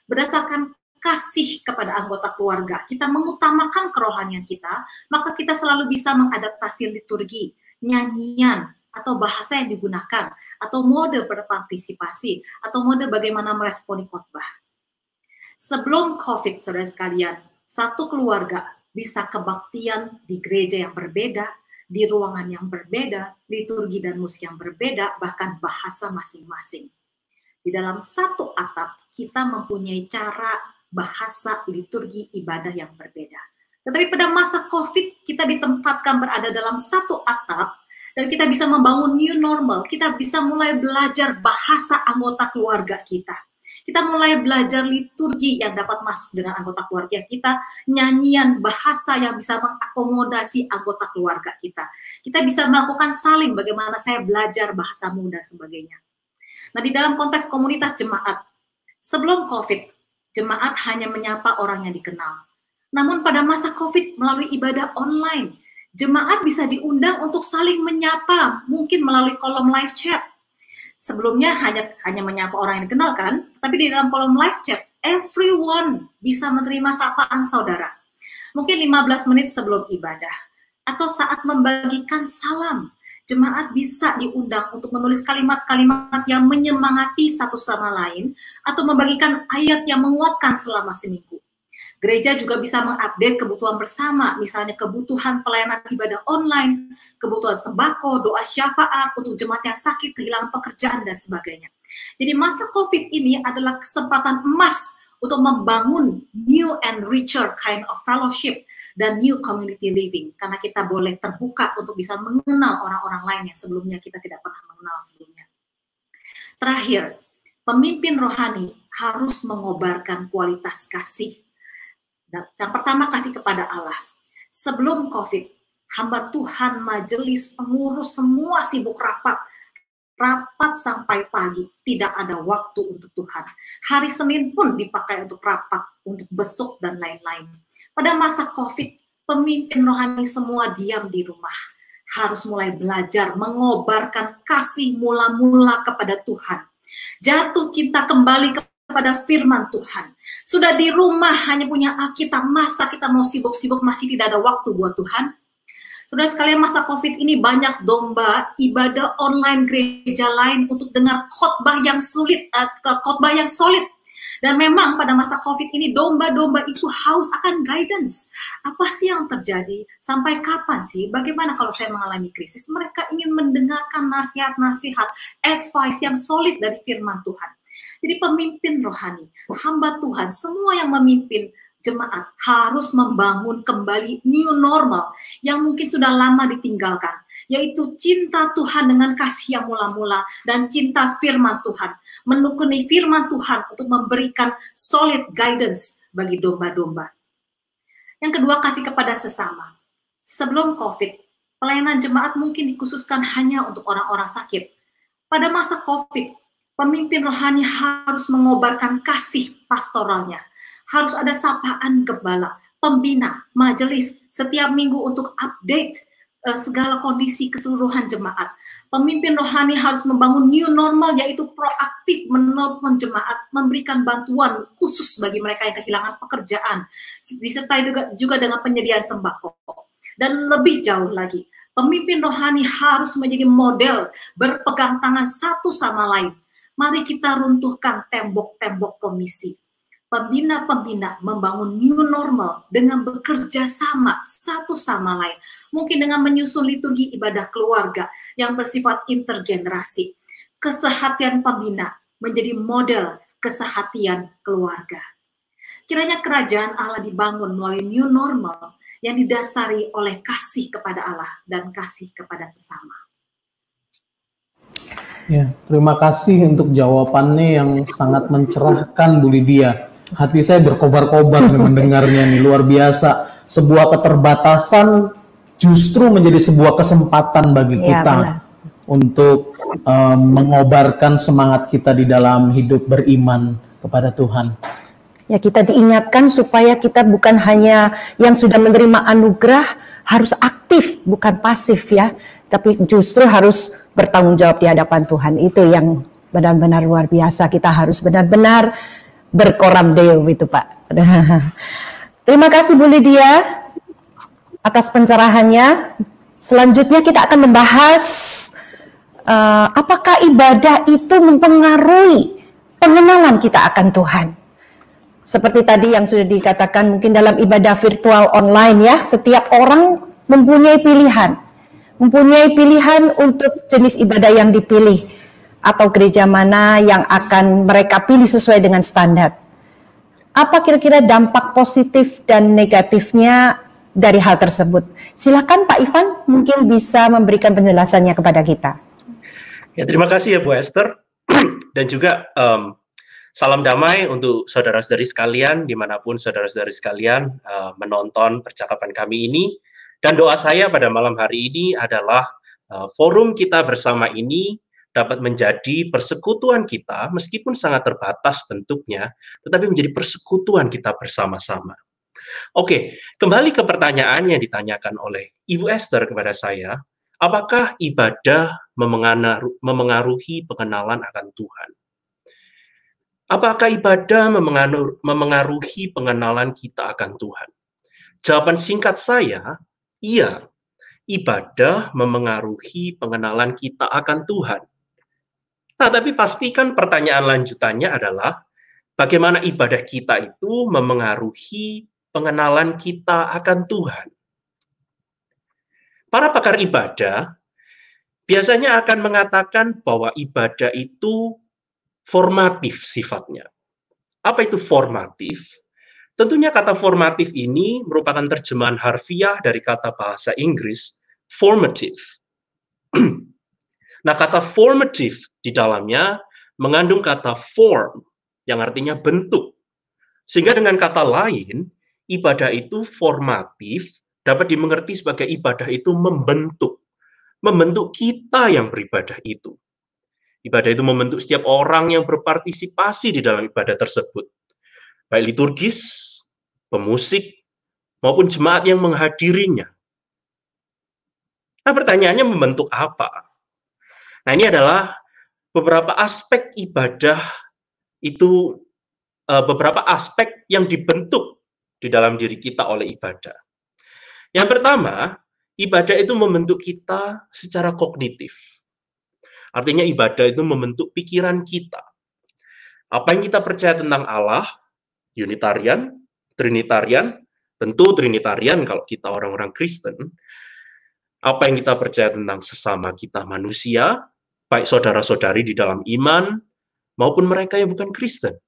Berdasarkan kasih kepada anggota keluarga, kita mengutamakan kerohanian kita, maka kita selalu bisa mengadaptasi liturgi, nyanyian, atau bahasa yang digunakan, atau mode berpartisipasi, atau mode bagaimana meresponi khotbah. Sebelum COVID, saudara sekalian, satu keluarga bisa kebaktian di gereja yang berbeda, di ruangan yang berbeda, liturgi dan musik yang berbeda, bahkan bahasa masing-masing. Di dalam satu atap, kita mempunyai cara bahasa liturgi ibadah yang berbeda. Tetapi pada masa COVID, kita ditempatkan berada dalam satu atap, dan kita bisa membangun new normal, kita bisa mulai belajar bahasa anggota keluarga kita. Kita mulai belajar liturgi yang dapat masuk dengan anggota keluarga kita, nyanyian bahasa yang bisa mengakomodasi anggota keluarga kita. Kita bisa melakukan saling bagaimana saya belajar bahasa dan sebagainya. Nah, di dalam konteks komunitas jemaat, sebelum COVID, jemaat hanya menyapa orang yang dikenal. Namun pada masa COVID, melalui ibadah online, jemaat bisa diundang untuk saling menyapa, mungkin melalui kolom live chat. Sebelumnya hanya menyapa orang yang dikenal kan, tapi di dalam kolom live chat, everyone bisa menerima sapaan saudara. Mungkin 15 menit sebelum ibadah, atau saat membagikan salam, jemaat bisa diundang untuk menulis kalimat-kalimat yang menyemangati satu sama lain, atau membagikan ayat yang menguatkan selama seminggu. Gereja juga bisa mengupdate kebutuhan bersama, misalnya kebutuhan pelayanan ibadah online, kebutuhan sembako, doa syafaat untuk jemaat yang sakit, kehilangan pekerjaan, dan sebagainya. Jadi masa COVID ini adalah kesempatan emas untuk membangun new and richer kind of fellowship dan new community living, karena kita boleh terbuka untuk bisa mengenal orang-orang lain yang sebelumnya kita tidak pernah mengenal sebelumnya. Terakhir, pemimpin rohani harus mengobarkan kualitas kasih. Yang pertama, kasih kepada Allah. Sebelum COVID, hamba Tuhan, majelis, pengurus, semua sibuk rapat sampai pagi, tidak ada waktu untuk Tuhan. Hari Senin pun dipakai untuk rapat, untuk besuk dan lain-lain. Pada masa COVID, pemimpin rohani semua diam di rumah. Harus mulai belajar mengobarkan kasih mula-mula kepada Tuhan. Jatuh cinta kembali kepada firman Tuhan. Sudah di rumah hanya punya Alkitab, masa kita mau sibuk-sibuk masih tidak ada waktu buat Tuhan? Saudara sekalian, masa COVID ini banyak domba ibadah online gereja lain untuk dengar khotbah yang sulit, khotbah yang solid. Dan memang pada masa COVID ini domba-domba itu haus akan guidance. Apa sih yang terjadi? Sampai kapan sih? Bagaimana kalau saya mengalami krisis? Mereka ingin mendengarkan nasihat-nasihat, advice yang solid dari firman Tuhan. Jadi pemimpin rohani, hamba Tuhan, semua yang memimpin jemaat harus membangun kembali new normal yang mungkin sudah lama ditinggalkan, yaitu cinta Tuhan dengan kasih yang mula-mula dan cinta firman Tuhan, menekuni firman Tuhan untuk memberikan solid guidance bagi domba-domba. Yang kedua, kasih kepada sesama. Sebelum COVID, pelayanan jemaat mungkin dikhususkan hanya untuk orang-orang sakit. Pada masa COVID, pemimpin rohani harus mengobarkan kasih pastoralnya. Harus ada sapaan gembala, pembina, majelis setiap minggu untuk update segala kondisi keseluruhan jemaat. Pemimpin rohani harus membangun new normal, yaitu proaktif menelpon jemaat, memberikan bantuan khusus bagi mereka yang kehilangan pekerjaan, disertai juga dengan penyediaan sembako. Dan lebih jauh lagi, pemimpin rohani harus menjadi model berpegang tangan satu sama lain. Mari kita runtuhkan tembok-tembok komisi. Pembina-pembina membangun new normal dengan bekerja sama satu sama lain. Mungkin dengan menyusun liturgi ibadah keluarga yang bersifat intergenerasi. Kesehatian pembina menjadi model kesehatian keluarga. Kiranya kerajaan Allah dibangun melalui new normal yang didasari oleh kasih kepada Allah dan kasih kepada sesama. Ya, terima kasih untuk jawabannya yang sangat mencerahkan, Bu Lydia. Hati saya berkobar-kobar mendengarnya nih, luar biasa. Sebuah keterbatasan justru menjadi sebuah kesempatan bagi kita untuk mengobarkan semangat kita di dalam hidup beriman kepada Tuhan. Ya, kita diingatkan supaya kita bukan hanya yang sudah menerima anugerah, harus aktif, bukan pasif ya. Tapi justru harus bertanggung jawab di hadapan Tuhan. Itu yang benar-benar luar biasa. Kita harus benar-benar berkoram deo itu Pak. Terima kasih Bu Lydia atas pencerahannya. Selanjutnya kita akan membahas apakah ibadah itu mempengaruhi pengenalan kita akan Tuhan. Seperti tadi yang sudah dikatakan, mungkin dalam ibadah virtual online ya, setiap orang mempunyai pilihan untuk jenis ibadah yang dipilih atau gereja mana yang akan mereka pilih sesuai dengan standar. Apa kira-kira dampak positif dan negatifnya dari hal tersebut? Silakan Pak Ivan, mungkin bisa memberikan penjelasannya kepada kita. Ya, terima kasih ya Bu Esther, dan juga salam damai untuk saudara-saudari sekalian dimanapun saudara-saudari sekalian menonton percakapan kami ini. Dan doa saya pada malam hari ini adalah forum kita bersama ini dapat menjadi persekutuan kita, meskipun sangat terbatas bentuknya, tetapi menjadi persekutuan kita bersama-sama. Oke, kembali ke pertanyaan yang ditanyakan oleh Ibu Esther kepada saya, apakah ibadah memengaruhi pengenalan akan Tuhan? Apakah ibadah memengaruhi pengenalan kita akan Tuhan? Jawaban singkat saya, iya, ibadah memengaruhi pengenalan kita akan Tuhan. Nah, tapi pastikan pertanyaan lanjutannya adalah, bagaimana ibadah kita itu memengaruhi pengenalan kita akan Tuhan? Para pakar ibadah biasanya akan mengatakan bahwa ibadah itu formatif sifatnya. Apa itu formatif? Tentunya kata formatif ini merupakan terjemahan harfiah dari kata bahasa Inggris formative. Nah, kata formative di dalamnya mengandung kata form yang artinya bentuk. Sehingga dengan kata lain, ibadah itu formatif dapat dimengerti sebagai ibadah itu membentuk kita yang beribadah itu. Ibadah itu membentuk setiap orang yang berpartisipasi di dalam ibadah tersebut. Baik liturgis, pemusik, maupun jemaat yang menghadirinya. Nah, pertanyaannya membentuk apa? Nah, ini adalah beberapa aspek ibadah itu, beberapa aspek yang dibentuk di dalam diri kita oleh ibadah. Yang pertama, ibadah itu membentuk kita secara kognitif. Artinya ibadah itu membentuk pikiran kita. Apa yang kita percaya tentang Allah, Unitarian, Trinitarian, tentu Trinitarian kalau kita orang-orang Kristen. Apa yang kita percaya tentang sesama kita manusia, baik saudara-saudari di dalam iman, maupun mereka yang bukan Kristen.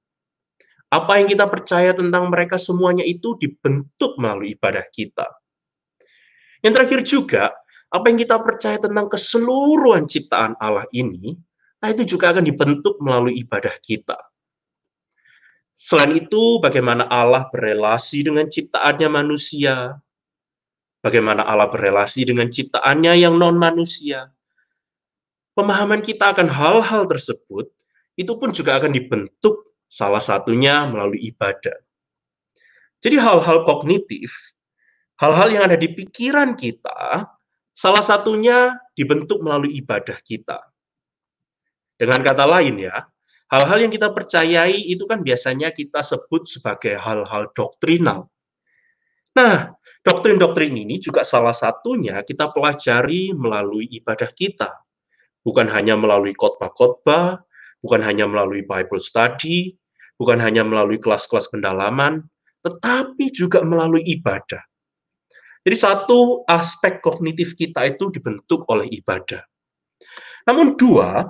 Apa yang kita percaya tentang mereka semuanya itu dibentuk melalui ibadah kita. Yang terakhir juga, apa yang kita percaya tentang keseluruhan ciptaan Allah ini, nah itu juga akan dibentuk melalui ibadah kita. Selain itu, bagaimana Allah berelasi dengan ciptaannya manusia, bagaimana Allah berelasi dengan ciptaannya yang non-manusia. Pemahaman kita akan hal-hal tersebut, itu pun juga akan dibentuk salah satunya melalui ibadah. Jadi hal-hal kognitif, hal-hal yang ada di pikiran kita, salah satunya dibentuk melalui ibadah kita. Dengan kata lain ya, hal-hal yang kita percayai itu kan biasanya kita sebut sebagai hal-hal doktrinal. Nah, doktrin-doktrin ini juga salah satunya kita pelajari melalui ibadah kita. Bukan hanya melalui khotbah-khotbah, bukan hanya melalui Bible study, bukan hanya melalui kelas-kelas pendalaman, tetapi juga melalui ibadah. Jadi satu aspek kognitif kita itu dibentuk oleh ibadah. Namun dua,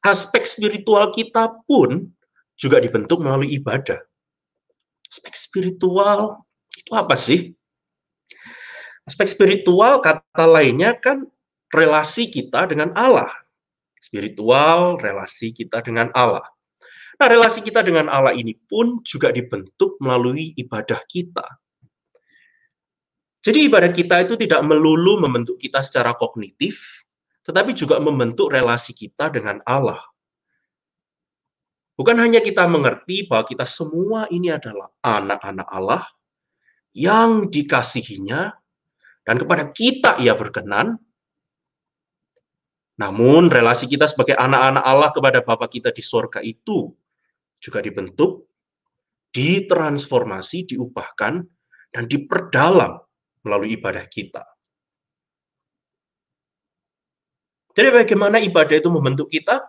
aspek spiritual kita pun juga dibentuk melalui ibadah. Aspek spiritual itu apa sih? Aspek spiritual kata lainnya kan relasi kita dengan Allah. Spiritual, relasi kita dengan Allah. Nah, relasi kita dengan Allah ini pun juga dibentuk melalui ibadah kita. Jadi ibadah kita itu tidak melulu membentuk kita secara kognitif, tetapi juga membentuk relasi kita dengan Allah. Bukan hanya kita mengerti bahwa kita semua ini adalah anak-anak Allah yang dikasihinya, dan kepada kita ia berkenan, namun relasi kita sebagai anak-anak Allah kepada Bapa kita di sorga itu juga dibentuk, ditransformasi, diubahkan, dan diperdalam melalui ibadah kita. Jadi bagaimana ibadah itu membentuk kita?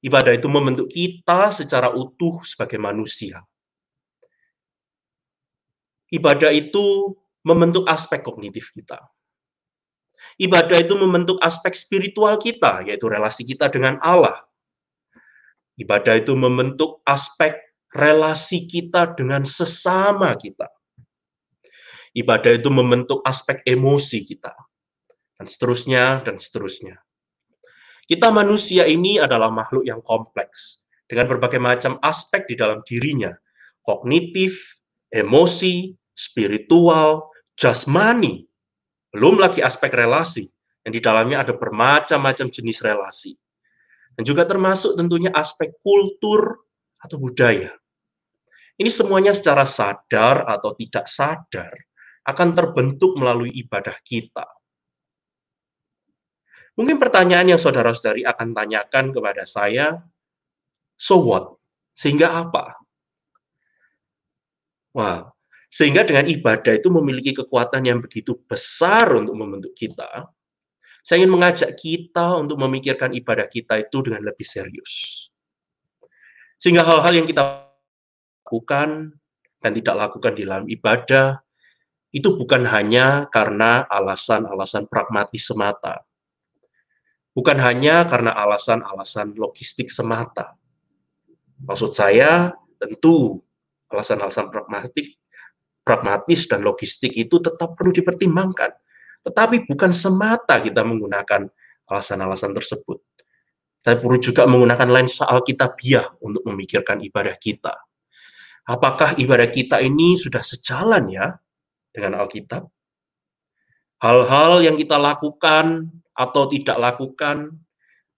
Ibadah itu membentuk kita secara utuh sebagai manusia. Ibadah itu membentuk aspek kognitif kita. Ibadah itu membentuk aspek spiritual kita, yaitu relasi kita dengan Allah. Ibadah itu membentuk aspek relasi kita dengan sesama kita. Ibadah itu membentuk aspek emosi kita. Dan seterusnya, dan seterusnya. Kita manusia ini adalah makhluk yang kompleks, dengan berbagai macam aspek di dalam dirinya. Kognitif, emosi, spiritual, jasmani. Belum lagi aspek relasi, yang di dalamnya ada bermacam-macam jenis relasi. Dan juga termasuk tentunya aspek kultur atau budaya. Ini semuanya secara sadar atau tidak sadar akan terbentuk melalui ibadah kita. Mungkin pertanyaan yang saudara-saudari akan tanyakan kepada saya, so what? Sehingga apa? Wah, sehingga dengan ibadah itu memiliki kekuatan yang begitu besar untuk membentuk kita. Saya ingin mengajak kita untuk memikirkan ibadah kita itu dengan lebih serius. Sehingga hal-hal yang kita lakukan dan tidak lakukan di dalam ibadah, itu bukan hanya karena alasan-alasan pragmatis semata. Bukan hanya karena alasan-alasan logistik semata. Maksud saya, tentu alasan-alasan pragmatis dan logistik itu tetap perlu dipertimbangkan. Tetapi bukan semata kita menggunakan alasan-alasan tersebut. Kita perlu juga menggunakan lensa alkitabiah untuk memikirkan ibadah kita. Apakah ibadah kita ini sudah sejalan ya dengan Alkitab? Hal-hal yang kita lakukan atau tidak lakukan,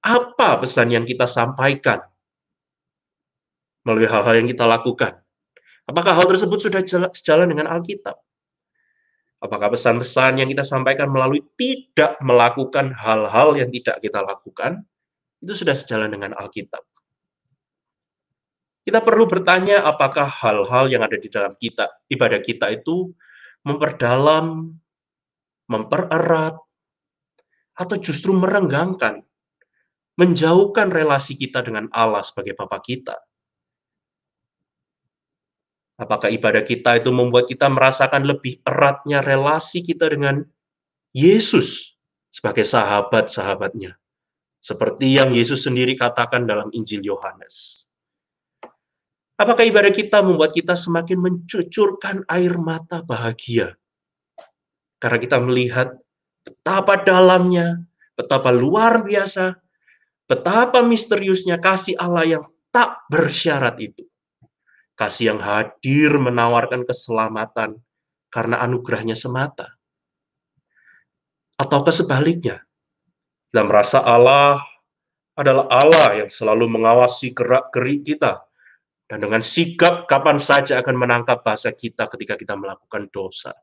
apa pesan yang kita sampaikan melalui hal-hal yang kita lakukan? Apakah hal tersebut sudah sejalan dengan Alkitab? Apakah pesan-pesan yang kita sampaikan melalui tidak melakukan hal-hal yang tidak kita lakukan, itu sudah sejalan dengan Alkitab. Kita perlu bertanya apakah hal-hal yang ada di dalam ibadah kita itu memperdalam, mempererat, atau justru merenggangkan, menjauhkan relasi kita dengan Allah sebagai Bapa kita. Apakah ibadah kita itu membuat kita merasakan lebih eratnya relasi kita dengan Yesus sebagai sahabat-sahabatnya. Seperti yang Yesus sendiri katakan dalam Injil Yohanes. Apakah ibadah kita membuat kita semakin mencucurkan air mata bahagia? Karena kita melihat betapa dalamnya, betapa luar biasa, betapa misteriusnya kasih Allah yang tak bersyarat itu. Kasih yang hadir menawarkan keselamatan karena anugerahnya semata. Atau sebaliknya, kita merasa Allah adalah Allah yang selalu mengawasi gerak-gerik kita, dan dengan sigap kapan saja akan menangkap bahasa kita ketika kita melakukan dosa.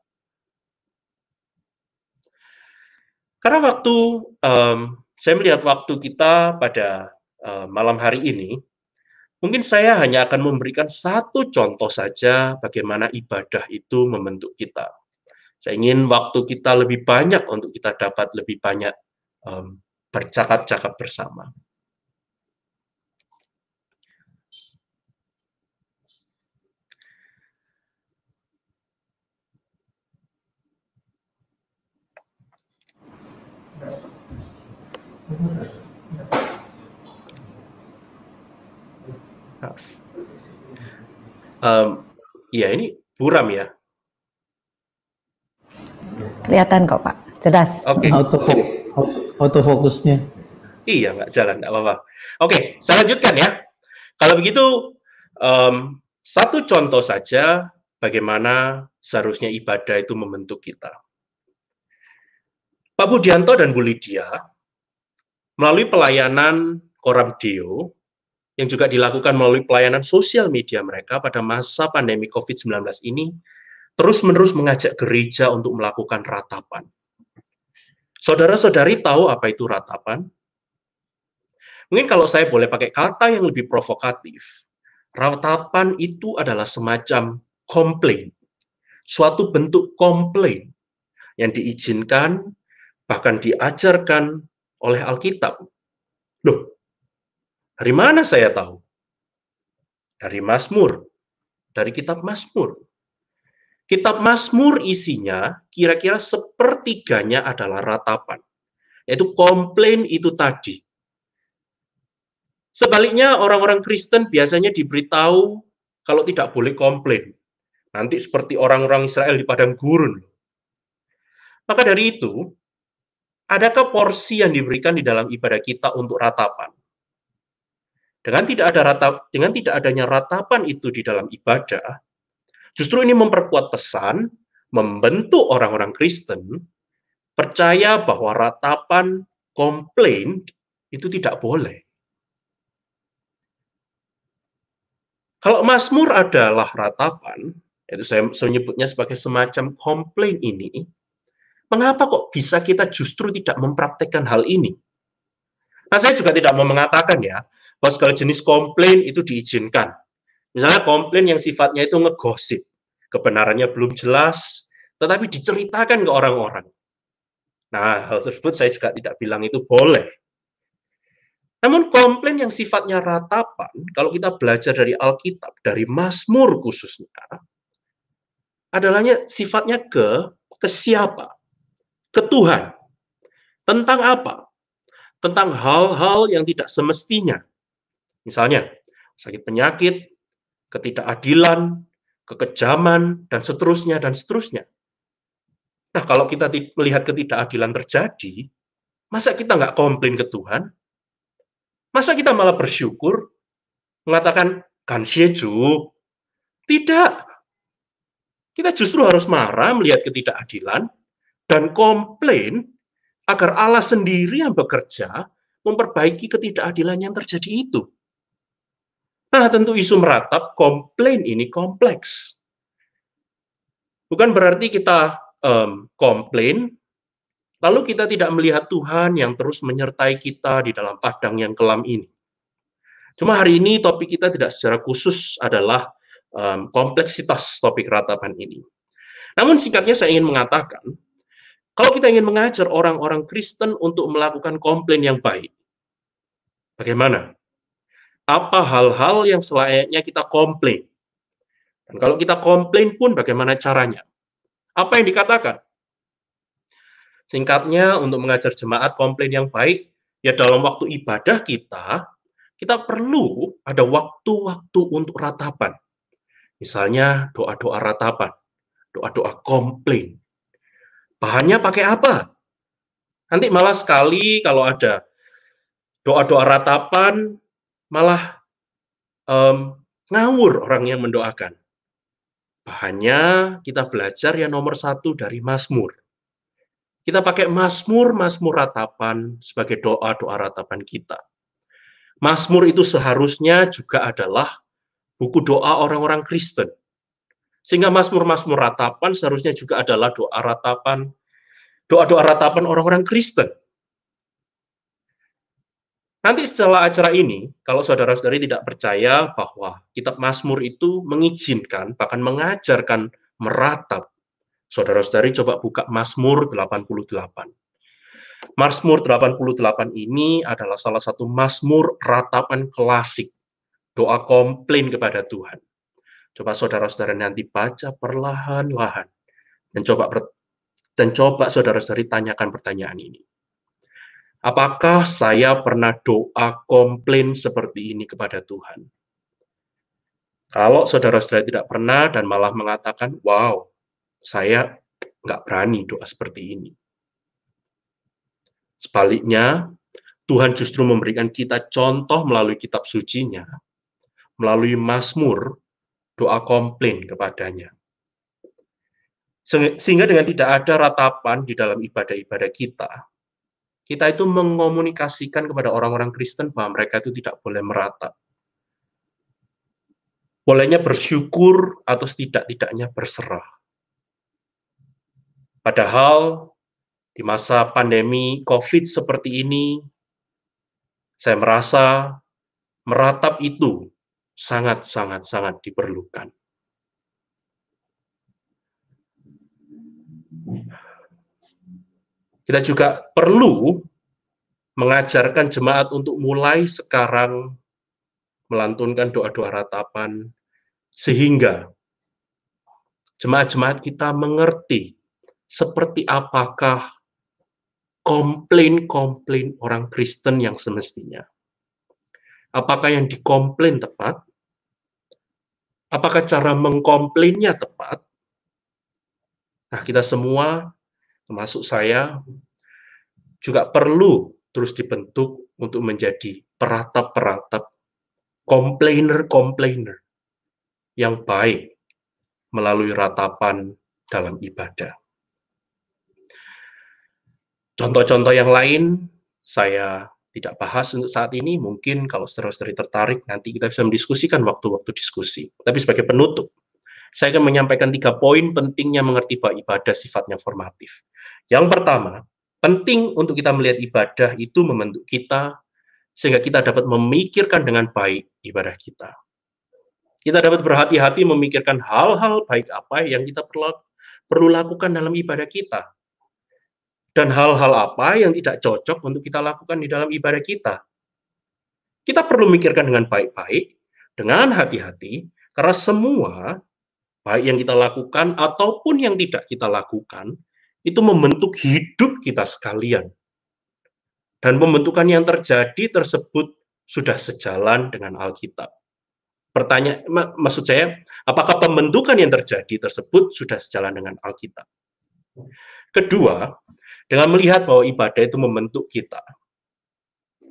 Karena saya melihat waktu kita pada malam hari ini, mungkin saya hanya akan memberikan satu contoh saja bagaimana ibadah itu membentuk kita. Saya ingin waktu kita lebih banyak untuk kita dapat lebih banyak bercakap-cakap bersama. Ya, ini buram ya. Kelihatan kok Pak, jelas. Oke. Autofokusnya. Iya, nggak jalan, nggak apa-apa. Oke, saya lanjutkan ya. Kalau begitu, satu contoh saja bagaimana seharusnya ibadah itu membentuk kita. Pak Budianto dan Bu Lydia, melalui pelayanan Coram Deo, yang juga dilakukan melalui pelayanan sosial media mereka pada masa pandemi COVID-19 ini, terus-menerus mengajak gereja untuk melakukan ratapan. Saudara-saudari tahu apa itu ratapan? Mungkin kalau saya boleh pakai kata yang lebih provokatif, ratapan itu adalah semacam komplain, suatu bentuk komplain yang diizinkan, bahkan diajarkan oleh Alkitab. Loh, dari mana saya tahu? Dari Mazmur, dari kitab Mazmur. Kitab Mazmur isinya kira-kira sepertiganya adalah ratapan, yaitu komplain itu tadi. Sebaliknya orang-orang Kristen biasanya diberitahu kalau tidak boleh komplain. Nanti seperti orang-orang Israel di padang gurun. Maka dari itu, adakah porsi yang diberikan di dalam ibadah kita untuk ratapan? Dengan tidak adanya ratapan itu di dalam ibadah, justru ini memperkuat pesan, membentuk orang-orang Kristen percaya bahwa ratapan komplain itu tidak boleh. Kalau Mazmur adalah ratapan, itu saya menyebutnya sebagai semacam komplain ini, mengapa kok bisa kita justru tidak mempraktekkan hal ini? Nah, saya juga tidak mau mengatakan ya, bahwa segala jenis komplain itu diizinkan. Misalnya komplain yang sifatnya itu ngegosip, kebenarannya belum jelas, tetapi diceritakan ke orang-orang. Nah, hal tersebut saya juga tidak bilang itu boleh. Namun komplain yang sifatnya ratapan, kalau kita belajar dari Alkitab, dari Mazmur khususnya, adalahnya sifatnya ke siapa? Ke Tuhan. Tentang apa? Tentang hal-hal yang tidak semestinya. Misalnya, sakit penyakit, ketidakadilan, kekejaman, dan seterusnya, dan seterusnya. Nah, kalau kita melihat ketidakadilan terjadi, masa kita nggak komplain ke Tuhan? Masa kita malah bersyukur, mengatakan, "Kansieju"? Tidak. Kita justru harus marah melihat ketidakadilan, dan komplain agar Allah sendiri yang bekerja memperbaiki ketidakadilan yang terjadi itu. Nah, tentu isu meratap, komplain ini kompleks. Bukan berarti kita komplain, lalu kita tidak melihat Tuhan yang terus menyertai kita di dalam padang yang kelam ini. Cuma hari ini topik kita tidak secara khusus adalah kompleksitas topik ratapan ini. Namun singkatnya saya ingin mengatakan, kalau kita ingin mengajar orang-orang Kristen untuk melakukan komplain yang baik, bagaimana? Apa hal-hal yang selayaknya kita komplain? Dan kalau kita komplain pun bagaimana caranya? Apa yang dikatakan? Singkatnya, untuk mengajar jemaat komplain yang baik, ya dalam waktu ibadah kita perlu ada waktu-waktu untuk ratapan. Misalnya doa-doa ratapan, doa-doa komplain. Bahannya pakai apa? Nanti malah sekali kalau ada doa-doa ratapan, malah ngawur orang yang mendoakan. Bahannya kita belajar yang nomor 1 dari Mazmur. Kita pakai Mazmur ratapan sebagai doa-doa ratapan kita. Mazmur itu seharusnya juga adalah buku doa orang-orang Kristen. Sehingga Mazmur ratapan seharusnya juga adalah doa-doa ratapan orang-orang Kristen. Nanti setelah acara ini, kalau saudara-saudari tidak percaya bahwa kitab Mazmur itu mengizinkan, bahkan mengajarkan meratap, saudara-saudari coba buka Mazmur 88. Mazmur 88 ini adalah salah satu Mazmur ratapan klasik, doa komplain kepada Tuhan. Coba saudara-saudara nanti baca perlahan-lahan dan coba saudara-saudari tanyakan pertanyaan ini. Apakah saya pernah doa komplain seperti ini kepada Tuhan? Kalau saudara-saudara tidak pernah dan malah mengatakan, wow, saya nggak berani doa seperti ini. Sebaliknya, Tuhan justru memberikan kita contoh melalui kitab sucinya, melalui Mazmur, doa komplain kepadanya. Sehingga dengan tidak ada ratapan di dalam ibadah-ibadah kita itu mengomunikasikan kepada orang-orang Kristen bahwa mereka itu tidak boleh meratap. Bolehnya bersyukur atau setidak-tidaknya berserah. Padahal di masa pandemi COVID seperti ini, saya merasa meratap itu sangat diperlukan. Kita juga perlu mengajarkan jemaat untuk mulai sekarang melantunkan doa-doa ratapan, sehingga jemaat-jemaat kita mengerti seperti apakah komplain orang Kristen yang semestinya. Apakah yang dikomplain tepat? Apakah cara mengkomplainnya tepat? Nah, kita semua, termasuk saya, juga perlu terus dibentuk untuk menjadi peratap-peratap, komplainer yang baik melalui ratapan dalam ibadah. Contoh-contoh yang lain saya tidak bahas untuk saat ini, mungkin kalau saudara-saudari tertarik nanti kita bisa mendiskusikan waktu-waktu diskusi. Tapi sebagai penutup, saya akan menyampaikan 3 poin pentingnya mengerti bahwa ibadah sifatnya formatif. Yang pertama, penting untuk kita melihat ibadah itu membentuk kita, sehingga kita dapat memikirkan dengan baik ibadah kita. Kita dapat berhati-hati memikirkan hal-hal baik apa yang kita perlu lakukan dalam ibadah kita. Dan hal-hal apa yang tidak cocok untuk kita lakukan di dalam ibadah kita. Kita perlu memikirkan dengan baik-baik, dengan hati-hati, karena semua, baik yang kita lakukan ataupun yang tidak kita lakukan, itu membentuk hidup kita sekalian. Dan pembentukan yang terjadi tersebut sudah sejalan dengan Alkitab. Maksud saya, apakah pembentukan yang terjadi tersebut sudah sejalan dengan Alkitab? Kedua, dengan melihat bahwa ibadah itu membentuk kita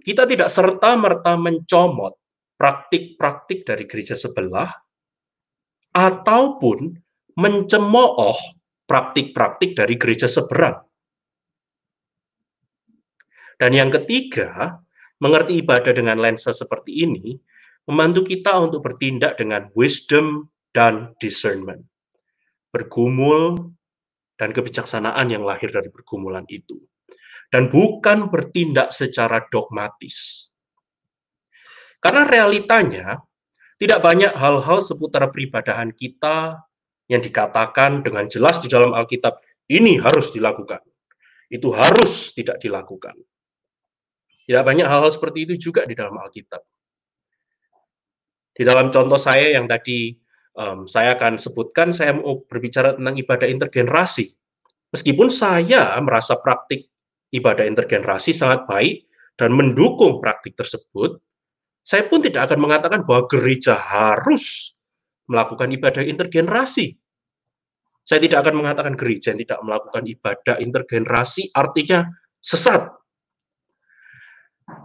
tidak serta-merta mencomot praktik-praktik dari gereja sebelah, ataupun mencemooh praktik-praktik dari gereja seberang. Dan yang ketiga, mengerti ibadah dengan lensa seperti ini, membantu kita untuk bertindak dengan wisdom dan discernment. Bergumul dan kebijaksanaan yang lahir dari pergumulan itu. Dan bukan bertindak secara dogmatis. Karena realitanya, tidak banyak hal-hal seputar peribadahan kita yang dikatakan dengan jelas di dalam Alkitab, ini harus dilakukan, itu harus tidak dilakukan. Tidak banyak hal-hal seperti itu juga di dalam Alkitab. Di dalam contoh saya yang tadi saya akan sebutkan, saya mau berbicara tentang ibadah intergenerasi. Meskipun saya merasa praktik ibadah intergenerasi sangat baik dan mendukung praktik tersebut, saya pun tidak akan mengatakan bahwa gereja harus melakukan ibadah intergenerasi. Saya tidak akan mengatakan gereja yang tidak melakukan ibadah intergenerasi artinya sesat.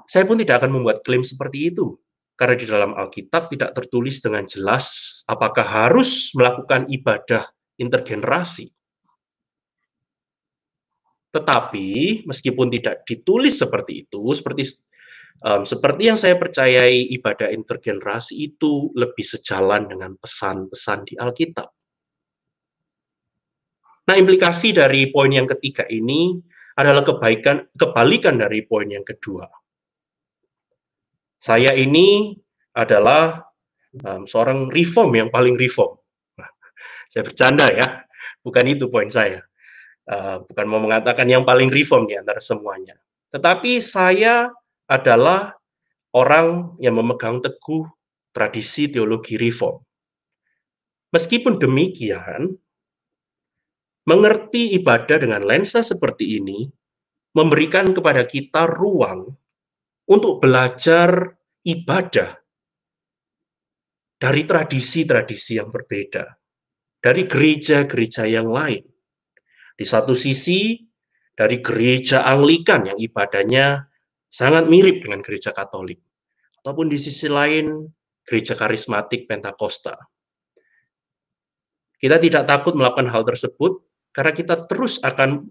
Saya pun tidak akan membuat klaim seperti itu. Karena di dalam Alkitab tidak tertulis dengan jelas apakah harus melakukan ibadah intergenerasi. Tetapi meskipun tidak ditulis seperti itu, seperti yang saya percayai, ibadah intergenerasi itu lebih sejalan dengan pesan-pesan di Alkitab. Nah, implikasi dari poin yang ketiga ini adalah kebalikan dari poin yang kedua. Saya ini adalah seorang reform yang paling reform. Nah, saya bercanda ya, bukan itu poin saya. Bukan mau mengatakan yang paling reform di antara semuanya. Tetapi saya adalah orang yang memegang teguh tradisi teologi reform. Meskipun demikian, mengerti ibadah dengan lensa seperti ini memberikan kepada kita ruang untuk belajar ibadah dari tradisi-tradisi yang berbeda, dari gereja-gereja yang lain. Di satu sisi, dari gereja Anglikan yang ibadahnya sangat mirip dengan gereja Katolik, ataupun di sisi lain, gereja karismatik Pentakosta. Kita tidak takut melakukan hal tersebut, karena kita terus akan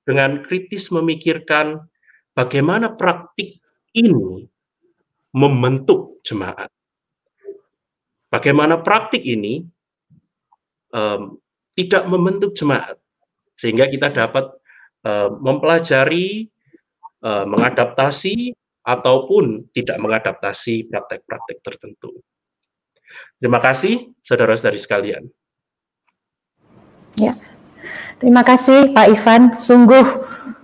dengan kritis memikirkan bagaimana praktik ini membentuk jemaat. Bagaimana praktik ini tidak membentuk jemaat, sehingga kita dapat mempelajari, mengadaptasi, ataupun tidak mengadaptasi praktek-praktek tertentu. Terima kasih, saudara-saudari sekalian. Ya, terima kasih Pak Ivan. Sungguh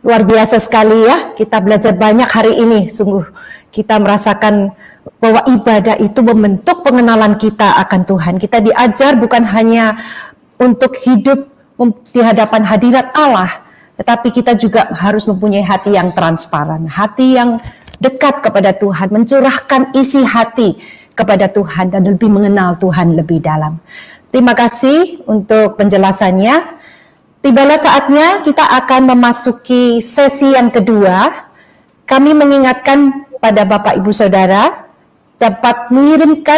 luar biasa sekali ya. Kita belajar banyak hari ini. Sungguh kita merasakan bahwa ibadah itu membentuk pengenalan kita akan Tuhan. Kita diajar bukan hanya untuk hidup di hadapan hadirat Allah, tetapi kita juga harus mempunyai hati yang transparan, hati yang dekat kepada Tuhan, mencurahkan isi hati kepada Tuhan dan lebih mengenal Tuhan lebih dalam. Terima kasih untuk penjelasannya. Tibalah saatnya kita akan memasuki sesi yang kedua. Kami mengingatkan pada Bapak Ibu Saudara dapat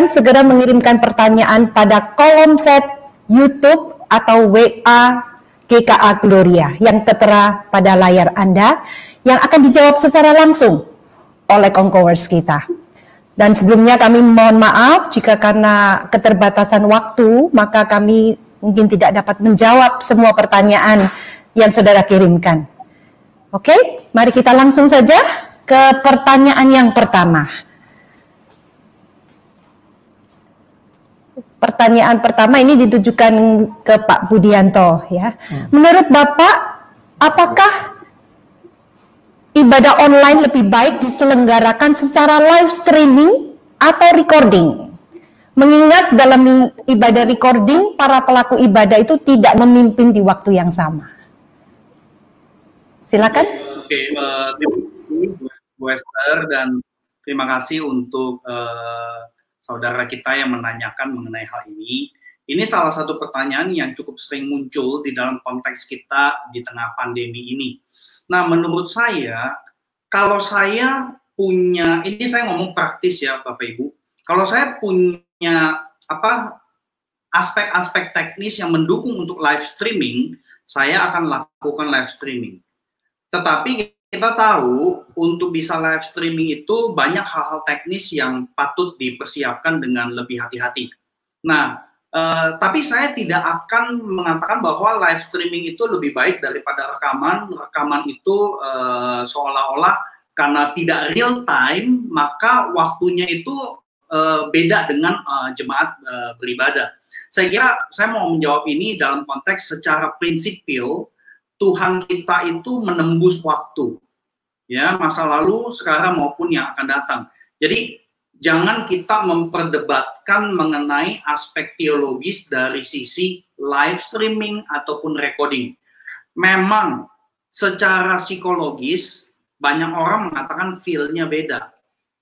segera mengirimkan pertanyaan pada kolom chat YouTube atau WA GKA Gloria yang tertera pada layar Anda yang akan dijawab secara langsung oleh Conquerors kita. Dan sebelumnya kami mohon maaf jika karena keterbatasan waktu maka kami mungkin tidak dapat menjawab semua pertanyaan yang saudara kirimkan. Oke, mari kita langsung saja ke pertanyaan yang pertama. Pertanyaan pertama ini ditujukan ke Pak Budianto ya. Menurut Bapak, apakah ibadah online lebih baik diselenggarakan secara live streaming atau recording? Mengingat dalam ibadah recording, para pelaku ibadah itu tidak memimpin di waktu yang sama. Silakan. Oke, Bu Esther, dan terima kasih untuk saudara kita yang menanyakan mengenai hal ini. Ini salah satu pertanyaan yang cukup sering muncul di dalam konteks kita di tengah pandemi ini. Nah, menurut saya, kalau saya punya, ini saya ngomong praktis ya Bapak Ibu, kalau saya punya aspek-aspek teknis yang mendukung untuk live streaming, saya akan lakukan live streaming. Tetapi kita tahu untuk bisa live streaming itu banyak hal-hal teknis yang patut dipersiapkan dengan lebih hati-hati. Nah, Tapi saya tidak akan mengatakan bahwa live streaming itu lebih baik daripada rekaman. Rekaman itu seolah-olah karena tidak real time, maka waktunya itu beda dengan jemaat beribadah. Saya kira saya mau menjawab ini dalam konteks secara prinsipil, Tuhan kita itu menembus waktu, ya, masa lalu, sekarang maupun yang akan datang. Jadi jangan kita memperdebatkan mengenai aspek teologis dari sisi live streaming ataupun recording. Memang secara psikologis banyak orang mengatakan feel-nya beda.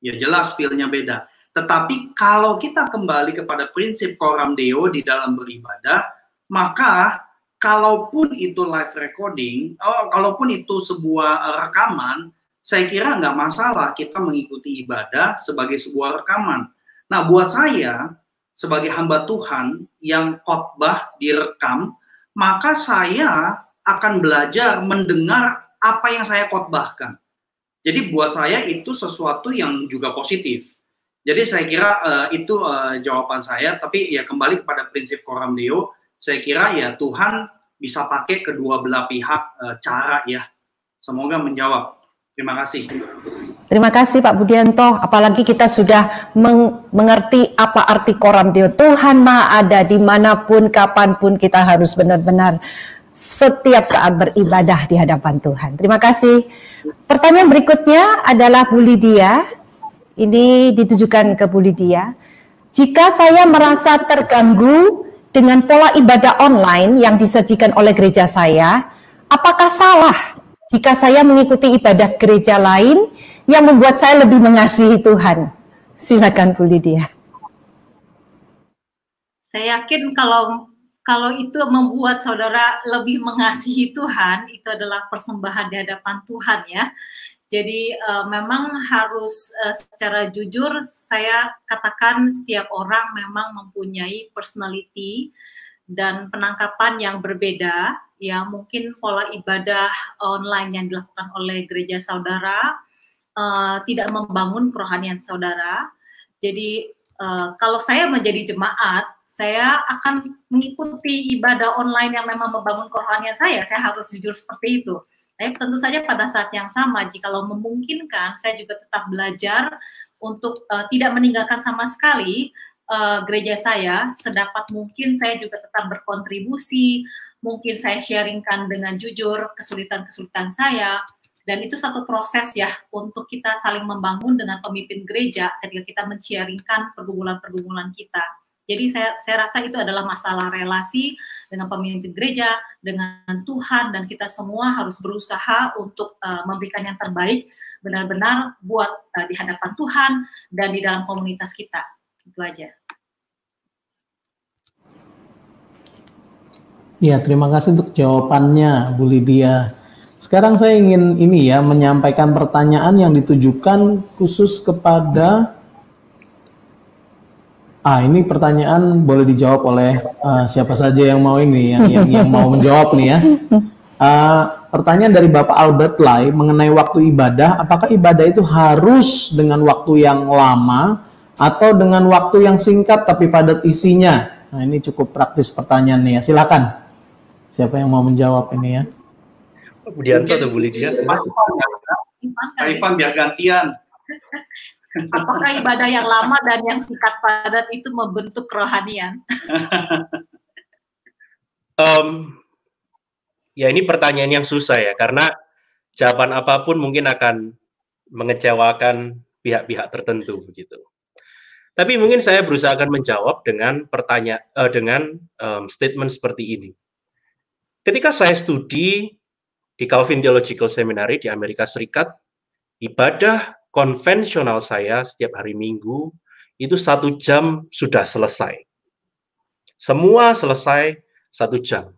Ya jelas feel-nya beda. Tetapi kalau kita kembali kepada prinsip coram deo di dalam beribadah, maka kalaupun itu live recording, kalaupun itu sebuah rekaman, saya kira nggak masalah kita mengikuti ibadah sebagai sebuah rekaman. Nah, buat saya sebagai hamba Tuhan yang khotbah direkam, maka saya akan belajar mendengar apa yang saya khotbahkan. Jadi buat saya itu sesuatu yang juga positif. Jadi saya kira itu jawaban saya. Tapi ya kembali kepada prinsip coram deo, saya kira ya Tuhan bisa pakai kedua belah pihak cara ya. Semoga menjawab. Terima kasih. Terima kasih Pak Budianto. Apalagi kita sudah mengerti apa arti coram deo. Tuhan Maha ada dimanapun, kapanpun, kita harus benar-benar setiap saat beribadah di hadapan Tuhan. Terima kasih. Pertanyaan berikutnya adalah Bu Lydia. Ini ditujukan ke Bu Lydia. Jika saya merasa terganggu dengan pola ibadah online yang disajikan oleh gereja saya, apakah salah jika saya mengikuti ibadah gereja lain yang membuat saya lebih mengasihi Tuhan? Silakan Bu Lydia. Saya yakin kalau itu membuat saudara lebih mengasihi Tuhan, itu adalah persembahan di hadapan Tuhan ya. Jadi memang harus secara jujur saya katakan setiap orang memang mempunyai personality dan penangkapan yang berbeda. Ya mungkin pola ibadah online yang dilakukan oleh gereja saudara tidak membangun kerohanian saudara. Jadi kalau saya menjadi jemaat, saya akan mengikuti ibadah online yang memang membangun kerohanian saya harus jujur seperti itu. Tapi tentu saja pada saat yang sama, jikalau memungkinkan, saya juga tetap belajar untuk tidak meninggalkan sama sekali gereja saya. Sedapat mungkin saya juga tetap berkontribusi, mungkin saya sharingkan dengan jujur kesulitan-kesulitan saya. Dan itu satu proses ya untuk kita saling membangun dengan pemimpin gereja ketika kita men-sharingkan pergumulan-pergumulan kita. Jadi saya rasa itu adalah masalah relasi dengan pemimpin gereja, dengan Tuhan, dan kita semua harus berusaha untuk memberikan yang terbaik benar-benar buat di hadapan Tuhan dan di dalam komunitas kita. Itu aja. Ya, terima kasih untuk jawabannya Bu Lydia. Sekarang saya ingin menyampaikan pertanyaan yang ditujukan khusus kepada ini pertanyaan boleh dijawab oleh siapa saja yang mau yang mau menjawab nih ya. Pertanyaan dari Bapak Albert Lai mengenai waktu ibadah, apakah ibadah itu harus dengan waktu yang lama atau dengan waktu yang singkat tapi padat isinya? Nah, ini cukup praktis pertanyaan nih ya. Silakan. Siapa yang mau menjawab ini ya? Bu Dianto atau Bu Lydia? Pak Ivan biar gantian. Apakah ibadah yang lama dan yang singkat padat itu membentuk kerohanian? Ya ini pertanyaan yang susah ya, karena jawaban apapun mungkin akan mengecewakan pihak-pihak tertentu begitu. Tapi mungkin saya berusaha akan menjawab dengan statement seperti ini. Ketika saya studi di Calvin Theological Seminary di Amerika Serikat, ibadah konvensional saya setiap hari Minggu itu 1 jam sudah selesai. Semua selesai 1 jam.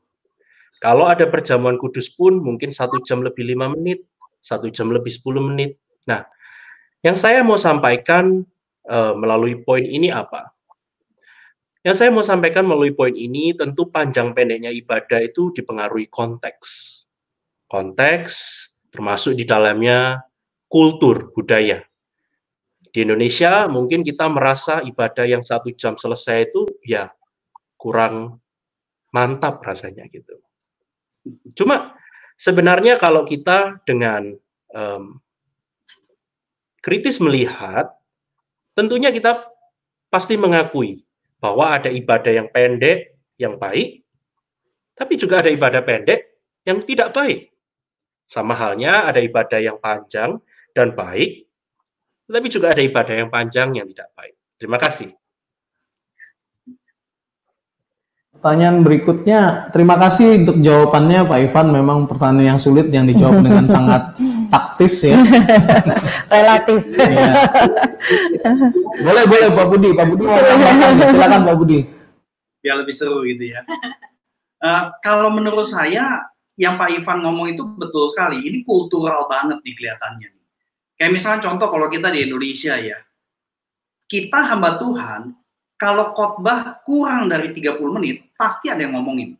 Kalau ada perjamuan kudus pun mungkin 1 jam lebih 5 menit, 1 jam lebih 10 menit. Nah, yang saya mau sampaikan melalui poin ini apa? Yang saya mau sampaikan melalui poin ini tentu panjang pendeknya ibadah itu dipengaruhi konteks. Konteks termasuk di dalamnya kultur, budaya. Di Indonesia mungkin kita merasa ibadah yang 1 jam selesai itu ya kurang mantap rasanya gitu. Cuma sebenarnya kalau kita dengan kritis melihat, tentunya kita pasti mengakui bahwa ada ibadah yang pendek, yang baik, tapi juga ada ibadah pendek yang tidak baik. Sama halnya ada ibadah yang panjang dan baik, tapi juga ada ibadah yang panjang yang tidak baik. Terima kasih. Pertanyaan berikutnya, terima kasih untuk jawabannya Pak Ivan. Memang pertanyaan yang sulit yang dijawab dengan sangat taktis ya. Relatif. Ya. Boleh Pak Budi. Pak Budi silakan Pak Budi. Biar lebih seru gitu ya. Kalau menurut saya yang Pak Ivan ngomong itu betul sekali. Ini kultural banget nih kelihatannya. Kayak misalnya contoh kalau kita di Indonesia ya, kita hamba Tuhan, kalau khotbah kurang dari 30 menit, pasti ada yang ngomongin.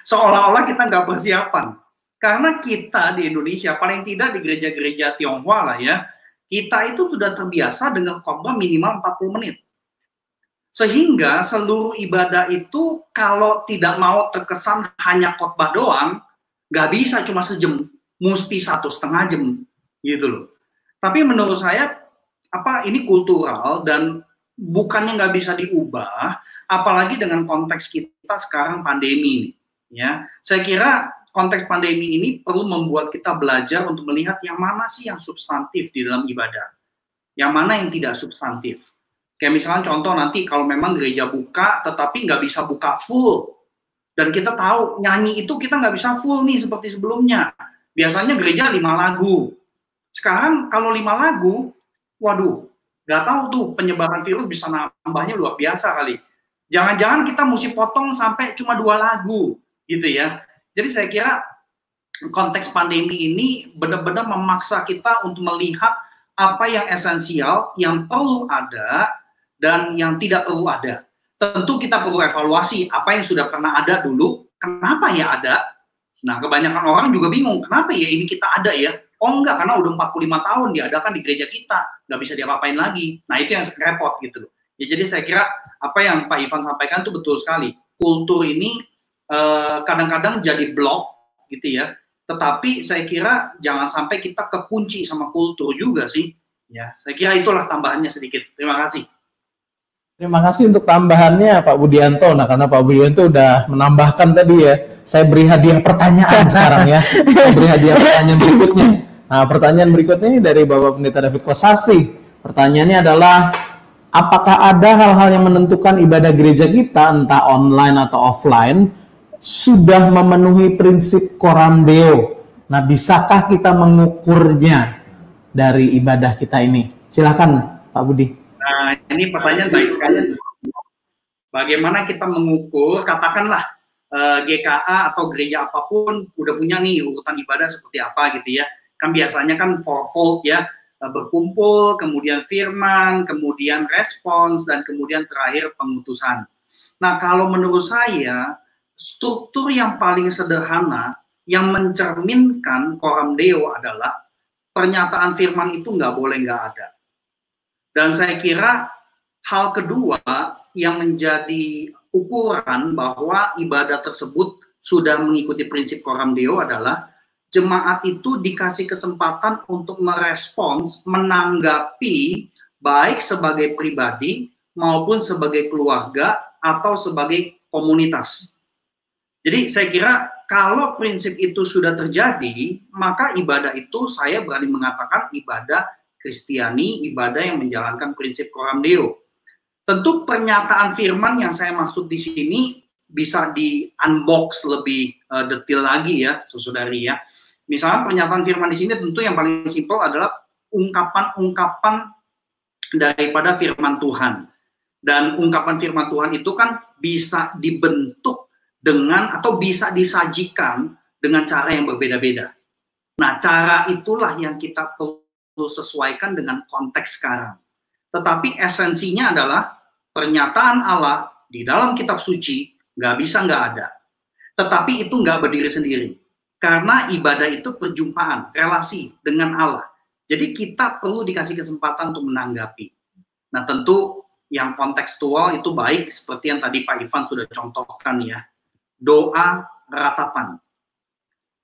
Seolah-olah kita nggak persiapan. Karena kita di Indonesia, paling tidak di gereja-gereja Tionghoa lah ya, kita itu sudah terbiasa dengan khotbah minimal 40 menit. Sehingga seluruh ibadah itu kalau tidak mau terkesan hanya khotbah doang, nggak bisa cuma sejam, mesti 1,5 jam gitu loh. Tapi menurut saya ini kultural dan bukannya nggak bisa diubah, apalagi dengan konteks kita sekarang pandemi ya. Saya kira konteks pandemi ini perlu membuat kita belajar untuk melihat yang mana sih yang substantif di dalam ibadah, yang mana yang tidak substantif. Kayak misalnya contoh nanti kalau memang gereja buka tetapi nggak bisa buka full, dan kita tahu nyanyi itu kita nggak bisa full nih seperti sebelumnya. Biasanya gereja 5 lagu. Sekarang kalau 5 lagu, waduh, nggak tahu tuh penyebaran virus bisa nambahnya luar biasa kali. Jangan-jangan kita mesti potong sampai cuma 2 lagu, gitu ya. Jadi saya kira konteks pandemi ini benar-benar memaksa kita untuk melihat apa yang esensial, yang perlu ada, dan yang tidak perlu ada. Tentu kita perlu evaluasi apa yang sudah pernah ada dulu, kenapa ya ada. Nah, kebanyakan orang juga bingung, kenapa ya ini kita ada ya? Oh enggak, karena udah 45 tahun diadakan di gereja kita, nggak bisa diapa-apain lagi. Nah itu yang repot gitu loh. Ya, jadi saya kira apa yang Pak Ivan sampaikan itu betul sekali. Kultur ini kadang-kadang jadi blok gitu ya. Tetapi saya kira jangan sampai kita kekunci sama kultur juga sih. Ya, saya kira itulah tambahannya sedikit. Terima kasih. Terima kasih untuk tambahannya Pak Budianto. Nah, karena Pak Budianto udah menambahkan tadi ya, saya beri hadiah pertanyaan sekarang ya. Saya beri hadiah pertanyaan berikutnya. Nah, pertanyaan berikutnya ini dari Bapak Pendeta David Kosasi. Pertanyaannya adalah, apakah ada hal-hal yang menentukan ibadah gereja kita, entah online atau offline, sudah memenuhi prinsip Coram Deo? Nah, bisakah kita mengukurnya dari ibadah kita ini? Silakan Pak Budi. Nah, ini pertanyaan baik sekali. Bagaimana kita mengukur, katakanlah GKA atau gereja apapun udah punya nih urutan ibadah seperti apa gitu ya. Kan biasanya kan fourfold ya, berkumpul, kemudian firman, kemudian respons, dan kemudian terakhir pengutusan. Nah, kalau menurut saya, struktur yang paling sederhana yang mencerminkan Coram Deo adalah pernyataan firman itu nggak boleh nggak ada. Dan saya kira hal kedua yang menjadi ukuran bahwa ibadah tersebut sudah mengikuti prinsip Coram Deo adalah jemaat itu dikasih kesempatan untuk merespons, menanggapi baik sebagai pribadi maupun sebagai keluarga atau sebagai komunitas. Jadi saya kira kalau prinsip itu sudah terjadi, maka ibadah itu saya berani mengatakan ibadah Kristiani, ibadah yang menjalankan prinsip Coram Deo. Tentu pernyataan firman yang saya maksud di sini bisa di-unbox lebih detail lagi ya, saudari ya. Misalnya pernyataan firman di sini tentu yang paling simpel adalah ungkapan-ungkapan daripada firman Tuhan. Dan ungkapan firman Tuhan itu kan bisa dibentuk dengan atau bisa disajikan dengan cara yang berbeda-beda. Nah, cara itulah yang kita perlu sesuaikan dengan konteks sekarang. Tetapi esensinya adalah pernyataan Allah di dalam kitab suci nggak bisa nggak ada. Tetapi itu nggak berdiri sendiri. Karena ibadah itu perjumpaan, relasi dengan Allah. Jadi kita perlu dikasih kesempatan untuk menanggapi. Nah tentu yang kontekstual itu baik seperti yang tadi Pak Ivan sudah contohkan ya. Doa ratapan.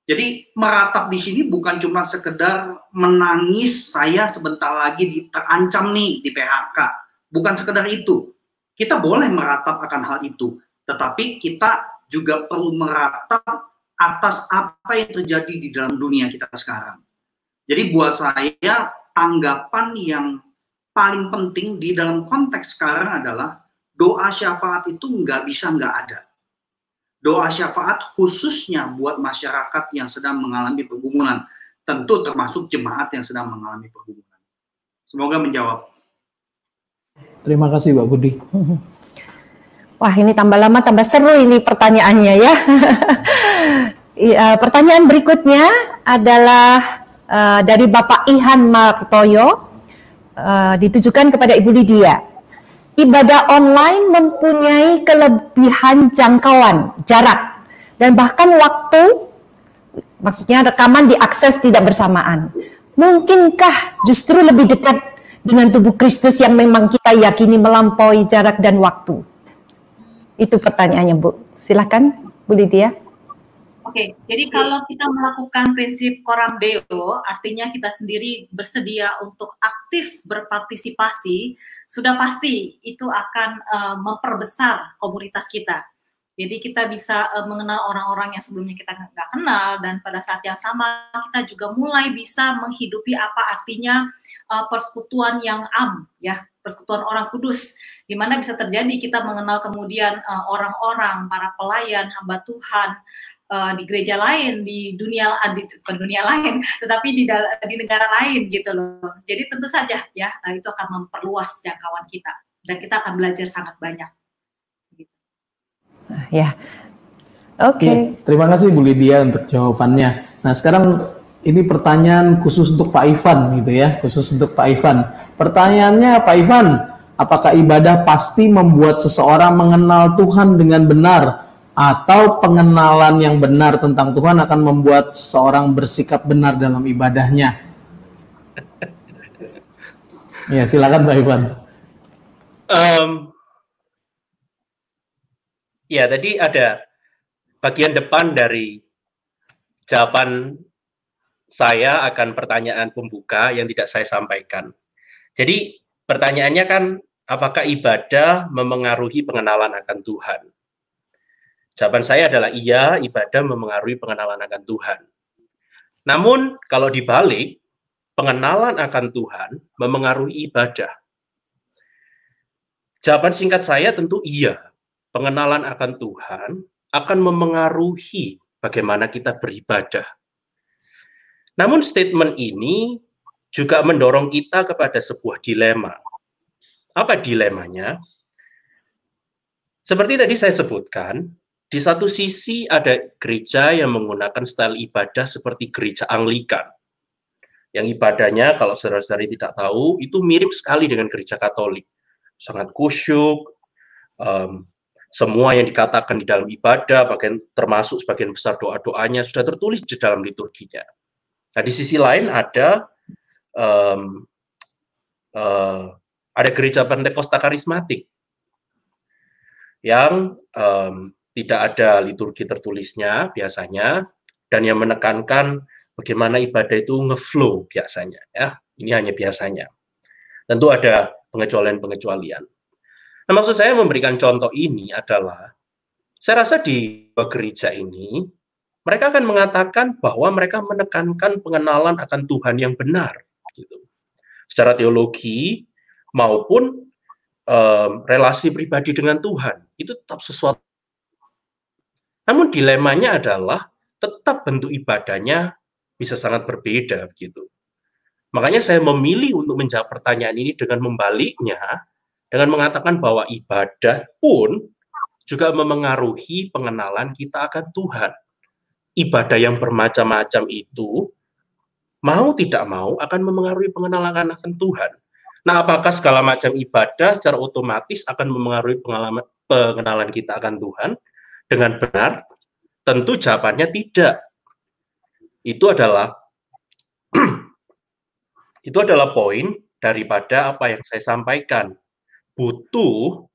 Jadi meratap di sini bukan cuma sekedar menangis saya sebentar lagi terancam nih di PHK. Bukan sekedar itu. Kita boleh meratap akan hal itu. Tetapi kita juga perlu meratap atas apa yang terjadi di dalam dunia kita sekarang. Jadi buat saya tanggapan yang paling penting di dalam konteks sekarang adalah doa syafaat itu nggak bisa nggak ada. Doa syafaat khususnya buat masyarakat yang sedang mengalami pergumulan. Tentu termasuk jemaat yang sedang mengalami pergumulan. Semoga menjawab. Terima kasih Pak Budi. Wah, ini tambah lama tambah seru ini pertanyaannya ya. Pertanyaan berikutnya adalah dari Bapak Ihan Martoyo, ditujukan kepada Ibu Lydia. Ibadah online mempunyai kelebihan jangkauan, jarak, dan bahkan waktu, maksudnya rekaman diakses tidak bersamaan. Mungkinkah justru lebih dekat dengan tubuh Kristus yang memang kita yakini melampaui jarak dan waktu? Itu pertanyaannya, Bu. Silakan, Bu Lydia. Oke, jadi kalau kita melakukan prinsip Coram Deo, artinya kita sendiri bersedia untuk aktif berpartisipasi, sudah pasti itu akan memperbesar komunitas kita. Jadi kita bisa mengenal orang-orang yang sebelumnya kita nggak kenal, dan pada saat yang sama kita juga mulai bisa menghidupi apa artinya persekutuan yang ya, persekutuan orang kudus, di mana bisa terjadi kita mengenal kemudian orang-orang, para pelayan, hamba Tuhan, di gereja lain, di dunia, bukan dunia lain, tetapi di negara lain gitu loh. Jadi tentu saja ya, itu akan memperluas jangkauan kita dan kita akan belajar sangat banyak. Gitu. Ya, oke. Ya, terima kasih Bu Lydia untuk jawabannya. Nah sekarang ini pertanyaan khusus untuk Pak Ivan gitu ya, khusus untuk Pak Ivan. Pertanyaannya Pak Ivan, apakah ibadah pasti membuat seseorang mengenal Tuhan dengan benar? Atau pengenalan yang benar tentang Tuhan akan membuat seseorang bersikap benar dalam ibadahnya? Ya, silakan Pak Ivan. Ya, tadi ada bagian depan dari jawaban saya akan pertanyaan pembuka yang tidak saya sampaikan. Jadi, pertanyaannya kan, apakah ibadah memengaruhi pengenalan akan Tuhan? Jawaban saya adalah iya, ibadah memengaruhi pengenalan akan Tuhan. Namun, kalau dibalik, pengenalan akan Tuhan memengaruhi ibadah. Jawaban singkat saya tentu iya. Pengenalan akan Tuhan akan memengaruhi bagaimana kita beribadah. Namun statement ini juga mendorong kita kepada sebuah dilema. Apa dilemanya? Seperti tadi saya sebutkan, di satu sisi ada gereja yang menggunakan style ibadah seperti gereja Anglikan. Yang ibadahnya, kalau saudara-saudari tidak tahu, itu mirip sekali dengan gereja Katolik. Sangat khusyuk, semua yang dikatakan di dalam ibadah, termasuk sebagian besar doa-doanya, sudah tertulis di dalam liturginya. Nah, di sisi lain ada gereja Pentakosta karismatik yang tidak ada liturgi tertulisnya biasanya, dan yang menekankan bagaimana ibadah itu ngeflow biasanya. Ya, ini hanya biasanya. Tentu ada pengecualian-pengecualian. Nah, maksud saya memberikan contoh ini adalah, saya rasa di gereja ini, mereka akan mengatakan bahwa mereka menekankan pengenalan akan Tuhan yang benar, gitu. Secara teologi maupun relasi pribadi dengan Tuhan, itu tetap sesuatu. Namun dilemanya adalah tetap bentuk ibadahnya bisa sangat berbeda begitu. Makanya saya memilih untuk menjawab pertanyaan ini dengan membaliknya, dengan mengatakan bahwa ibadah pun juga memengaruhi pengenalan kita akan Tuhan. Ibadah yang bermacam-macam itu, mau tidak mau, akan memengaruhi pengenalan akan Tuhan. Nah, apakah segala macam ibadah secara otomatis akan memengaruhi pengenalan kita akan Tuhan dengan benar? Tentu jawabannya tidak. Itu adalah poin daripada apa yang saya sampaikan. butuh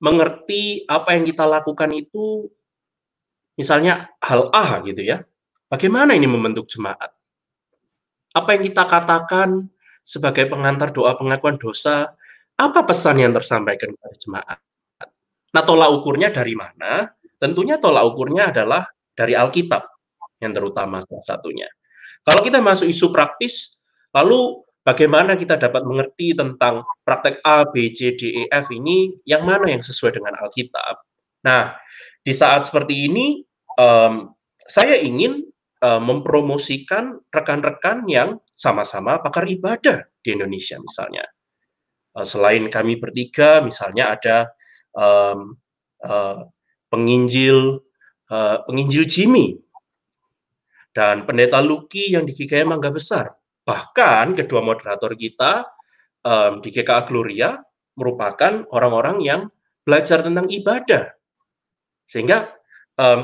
mengerti apa yang kita lakukan itu, misalnya hal A gitu ya, bagaimana ini membentuk jemaat? Apa yang kita katakan sebagai pengantar doa pengakuan dosa, apa pesan yang tersampaikan kepada jemaat? Nah, tolak ukurnya dari mana? Tentunya tolak ukurnya adalah dari Alkitab, yang terutama salah satunya. Kalau kita masuk isu praktis, lalu bagaimana kita dapat mengerti tentang praktek A, B, C, D, E, F ini, yang mana yang sesuai dengan Alkitab? Nah, di saat seperti ini, saya ingin mempromosikan rekan-rekan yang sama-sama pakar ibadah di Indonesia misalnya. Selain kami bertiga, misalnya ada penginjil Jimmy dan pendeta Luki yang di GKI Mangga Besar. Bahkan kedua moderator kita di GKA Gloria merupakan orang-orang yang belajar tentang ibadah. Sehingga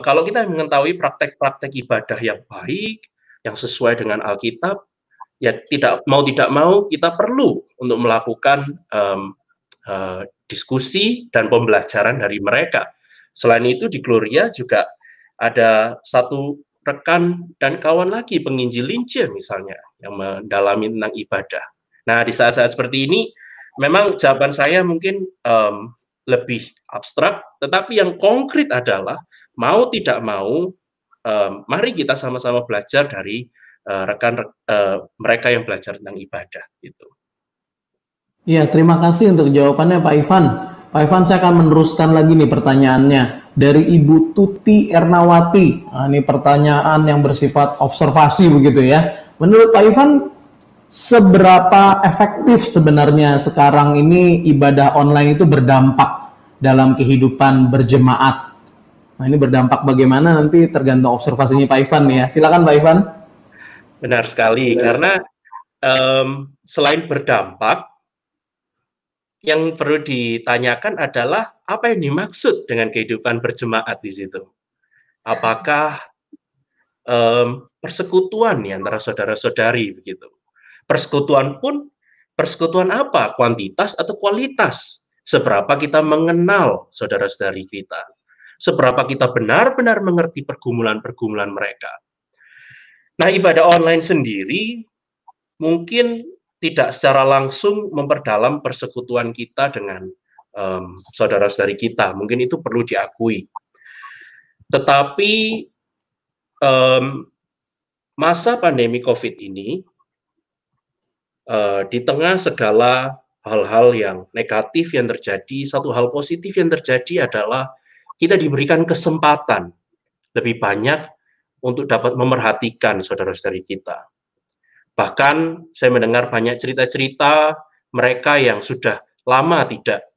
kalau kita mengetahui praktek-praktek ibadah yang baik, yang sesuai dengan Alkitab, ya tidak mau kita perlu untuk melakukan diskusi dan pembelajaran dari mereka. Selain itu di Gloria juga ada satu rekan dan kawan lagi penginjil Lince misalnya yang mendalami tentang ibadah. Nah, di saat-saat seperti ini memang jawaban saya mungkin lebih abstrak, tetapi yang konkret adalah mau tidak mau mari kita sama-sama belajar dari rekan mereka yang belajar tentang ibadah gitu. Iya, terima kasih untuk jawabannya Pak Ivan. Pak Ivan, saya akan meneruskan lagi nih pertanyaannya dari Ibu Tuti Ernawati. Nah, ini pertanyaan yang bersifat observasi begitu ya. Menurut Pak Ivan, seberapa efektif sebenarnya sekarang ini ibadah online itu berdampak dalam kehidupan berjemaat? Nah, ini berdampak bagaimana nanti tergantung observasinya Pak Ivan ya. Silakan Pak Ivan. Benar sekali, karena selain berdampak, yang perlu ditanyakan adalah apa yang dimaksud dengan kehidupan berjemaat di situ. Apakah persekutuan ya antara saudara-saudari begitu. Persekutuan pun persekutuan apa? Kuantitas atau kualitas? Seberapa kita mengenal saudara-saudari kita? Seberapa kita benar-benar mengerti pergumulan-pergumulan mereka? Nah, ibadah online sendiri mungkin tidak secara langsung memperdalam persekutuan kita dengan saudara-saudari kita. Mungkin itu perlu diakui. Tetapi masa pandemi COVID ini, di tengah segala hal-hal yang negatif yang terjadi, satu hal positif yang terjadi adalah kita diberikan kesempatan lebih banyak untuk dapat memerhatikan saudara-saudari kita. Bahkan saya mendengar banyak cerita-cerita mereka yang sudah lama tidak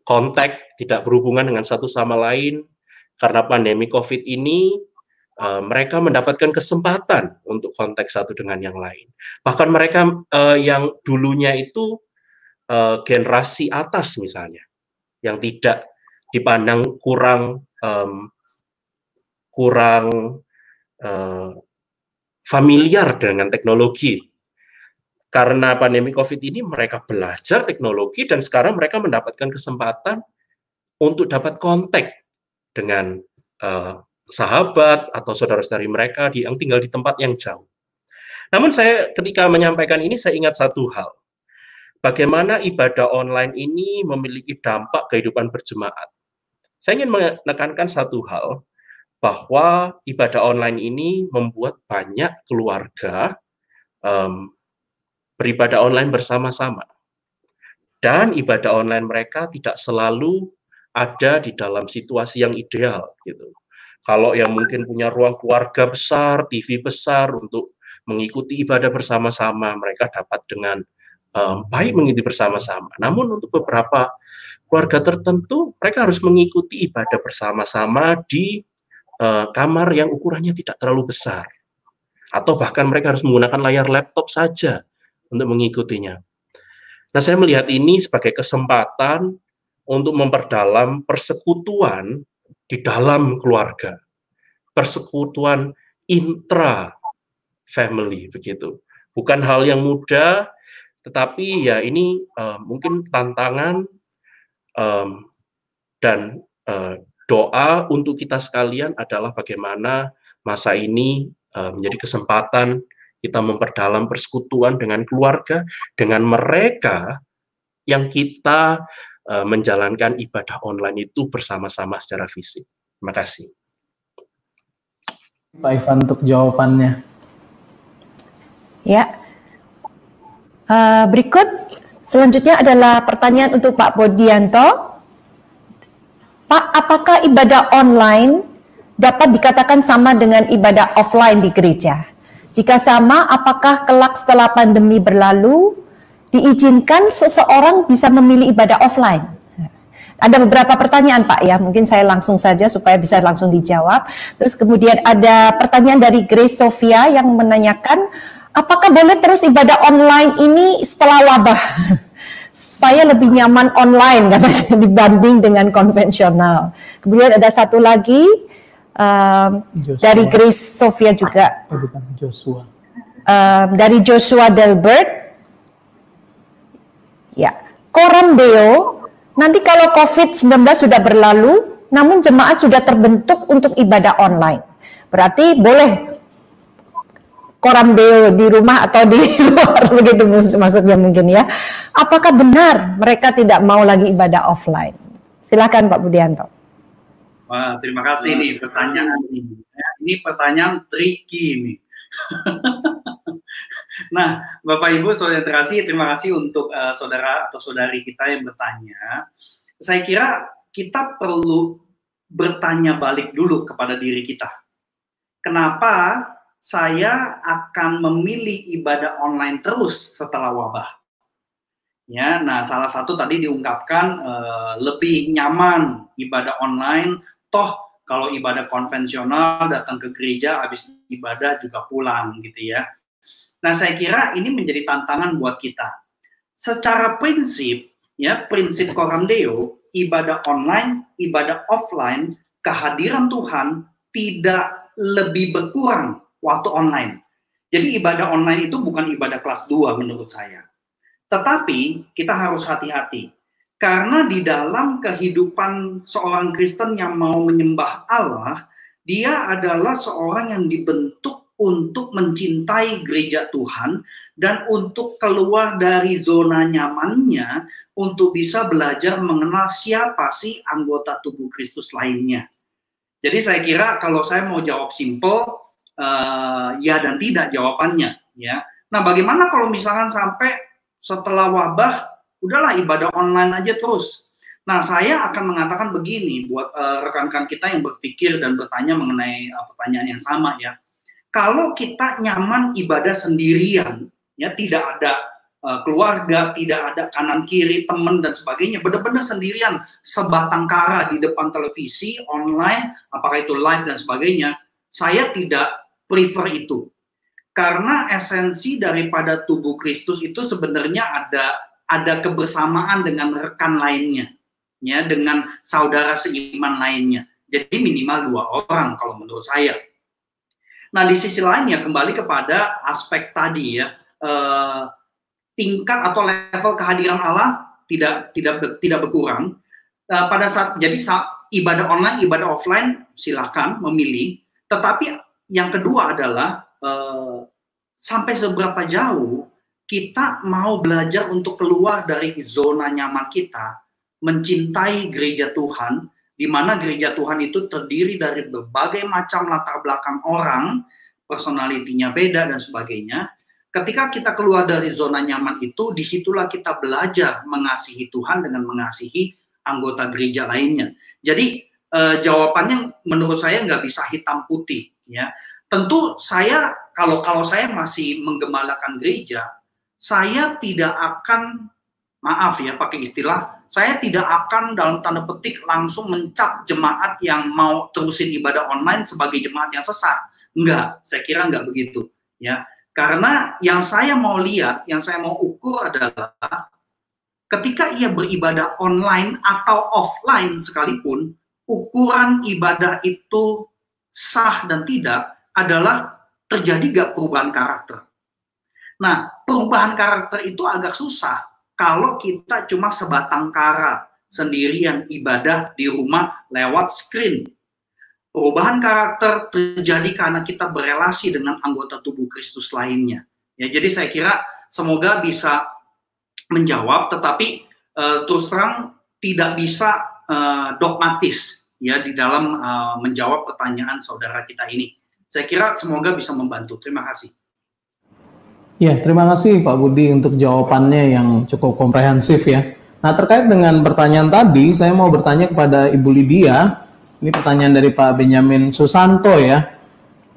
kontak, tidak berhubungan dengan satu sama lain. Karena pandemi COVID ini, mereka mendapatkan kesempatan untuk kontak satu dengan yang lain. Bahkan mereka yang dulunya itu generasi atas misalnya, yang tidak dipandang kurang familiar dengan teknologi. Karena pandemi COVID ini mereka belajar teknologi dan sekarang mereka mendapatkan kesempatan untuk dapat kontak dengan sahabat atau saudara-saudari mereka yang tinggal di tempat yang jauh. Namun saya ketika menyampaikan ini saya ingat satu hal. Bagaimana ibadah online ini memiliki dampak kehidupan berjemaat. Saya ingin menekankan satu hal, bahwa ibadah online ini membuat banyak keluarga beribadah online bersama-sama. Dan ibadah online mereka tidak selalu ada di dalam situasi yang ideal. Gitu. Kalau yang mungkin punya ruang keluarga besar, TV besar untuk mengikuti ibadah bersama-sama, mereka dapat dengan baik mengikuti bersama-sama. Namun untuk beberapa keluarga tertentu, mereka harus mengikuti ibadah bersama-sama di kamar yang ukurannya tidak terlalu besar. Atau bahkan mereka harus menggunakan layar laptop saja untuk mengikutinya. Nah, saya melihat ini sebagai kesempatan untuk memperdalam persekutuan di dalam keluarga. Persekutuan intra-family, begitu. Bukan hal yang mudah Tetapi ya ini mungkin tantangan dan doa untuk kita sekalian adalah bagaimana masa ini menjadi kesempatan kita memperdalam persekutuan dengan keluarga, dengan mereka yang kita menjalankan ibadah online itu bersama-sama secara fisik. Terima kasih. Pak Ivan untuk jawabannya. Ya. Berikut selanjutnya adalah pertanyaan untuk Pak Budianto. Pak, apakah ibadah online dapat dikatakan sama dengan ibadah offline di gereja? Jika sama, apakah kelak setelah pandemi berlalu, diizinkan seseorang bisa memilih ibadah offline? Ada beberapa pertanyaan Pak ya, mungkin saya langsung saja supaya bisa langsung dijawab. Terus kemudian ada pertanyaan dari Grace Sofia yang menanyakan, apakah boleh terus ibadah online ini setelah wabah? Saya lebih nyaman online katanya dibanding dengan konvensional. Kemudian ada satu lagi dari Grace Sofia juga. Bukan Joshua. Dari Joshua Delbert. Ya, Coram Deo, nanti kalau COVID-19 sudah berlalu, namun jemaat sudah terbentuk untuk ibadah online. Berarti boleh Coram Deo di rumah atau di luar, begitu maksudnya mungkin ya. Apakah benar mereka tidak mau lagi ibadah offline? Silakan Pak Budianto. Wah, terima kasih nih pertanyaan ini. Ini pertanyaan tricky nih. Nah, Bapak Ibu Saudara terkasih, terima kasih untuk saudara atau saudari kita yang bertanya. Saya kira kita perlu bertanya balik dulu kepada diri kita. Kenapa saya akan memilih ibadah online terus setelah wabah? Ya, nah salah satu tadi diungkapkan lebih nyaman ibadah online. Toh kalau ibadah konvensional datang ke gereja habis ibadah juga pulang gitu ya. Nah saya kira ini menjadi tantangan buat kita. Secara prinsip ya, prinsip Coram Deo, ibadah online, ibadah offline, kehadiran Tuhan tidak lebih berkurang waktu online. Jadi ibadah online itu bukan ibadah kelas 2 menurut saya. Tetapi kita harus hati-hati. Karena di dalam kehidupan seorang Kristen yang mau menyembah Allah, dia adalah seorang yang dibentuk untuk mencintai gereja Tuhan dan untuk keluar dari zona nyamannya untuk bisa belajar mengenal siapa sih anggota tubuh Kristus lainnya. Jadi saya kira kalau saya mau jawab simple, ya dan tidak jawabannya. Ya. Nah bagaimana kalau misalkan sampai setelah wabah, udahlah ibadah online aja terus. Nah, saya akan mengatakan begini buat rekan-rekan kita yang berpikir dan bertanya mengenai pertanyaan yang sama ya. Kalau kita nyaman ibadah sendirian, ya tidak ada keluarga, tidak ada kanan kiri, teman dan sebagainya, benar-benar sendirian, sebatang kara di depan televisi, online, apakah itu live dan sebagainya, saya tidak prefer itu. Karena esensi daripada tubuh Kristus itu sebenarnya ada kebersamaan dengan rekan lainnya, ya, dengan saudara seiman lainnya. Jadi minimal 2 orang kalau menurut saya. Nah di sisi lain ya kembali kepada aspek tadi ya, tingkat atau level kehadiran Allah tidak berkurang. Pada saat ibadah online, ibadah offline silahkan memilih. Tetapi yang kedua adalah sampai seberapa jauh kita mau belajar untuk keluar dari zona nyaman kita, mencintai gereja Tuhan, di mana gereja Tuhan itu terdiri dari berbagai macam latar belakang orang, personalitinya beda dan sebagainya. Ketika kita keluar dari zona nyaman itu, disitulah kita belajar mengasihi Tuhan dengan mengasihi anggota gereja lainnya. Jadi jawabannya menurut saya nggak bisa hitam putih, ya. Tentu saya kalau saya masih menggembalakan gereja, saya tidak akan, maaf ya pakai istilah, saya tidak akan dalam tanda petik langsung mencap jemaat yang mau terusin ibadah online sebagai jemaat yang sesat. Enggak, saya kira enggak begitu, ya. Karena yang saya mau lihat, yang saya mau ukur adalah ketika ia beribadah online atau offline sekalipun, ukuran ibadah itu sah dan tidak adalah terjadi gak perubahan karakter. Nah, perubahan karakter itu agak susah kalau kita cuma sebatang kara sendirian ibadah di rumah lewat screen. Perubahan karakter terjadi karena kita berelasi dengan anggota tubuh Kristus lainnya. Ya, jadi saya kira semoga bisa menjawab, tetapi terus terang tidak bisa dogmatis ya di dalam menjawab pertanyaan saudara kita ini. Saya kira semoga bisa membantu. Terima kasih. Ya, terima kasih Pak Budi untuk jawabannya yang cukup komprehensif ya. Nah, terkait dengan pertanyaan tadi, saya mau bertanya kepada Ibu Lydia. Ini pertanyaan dari Pak Benjamin Susanto ya.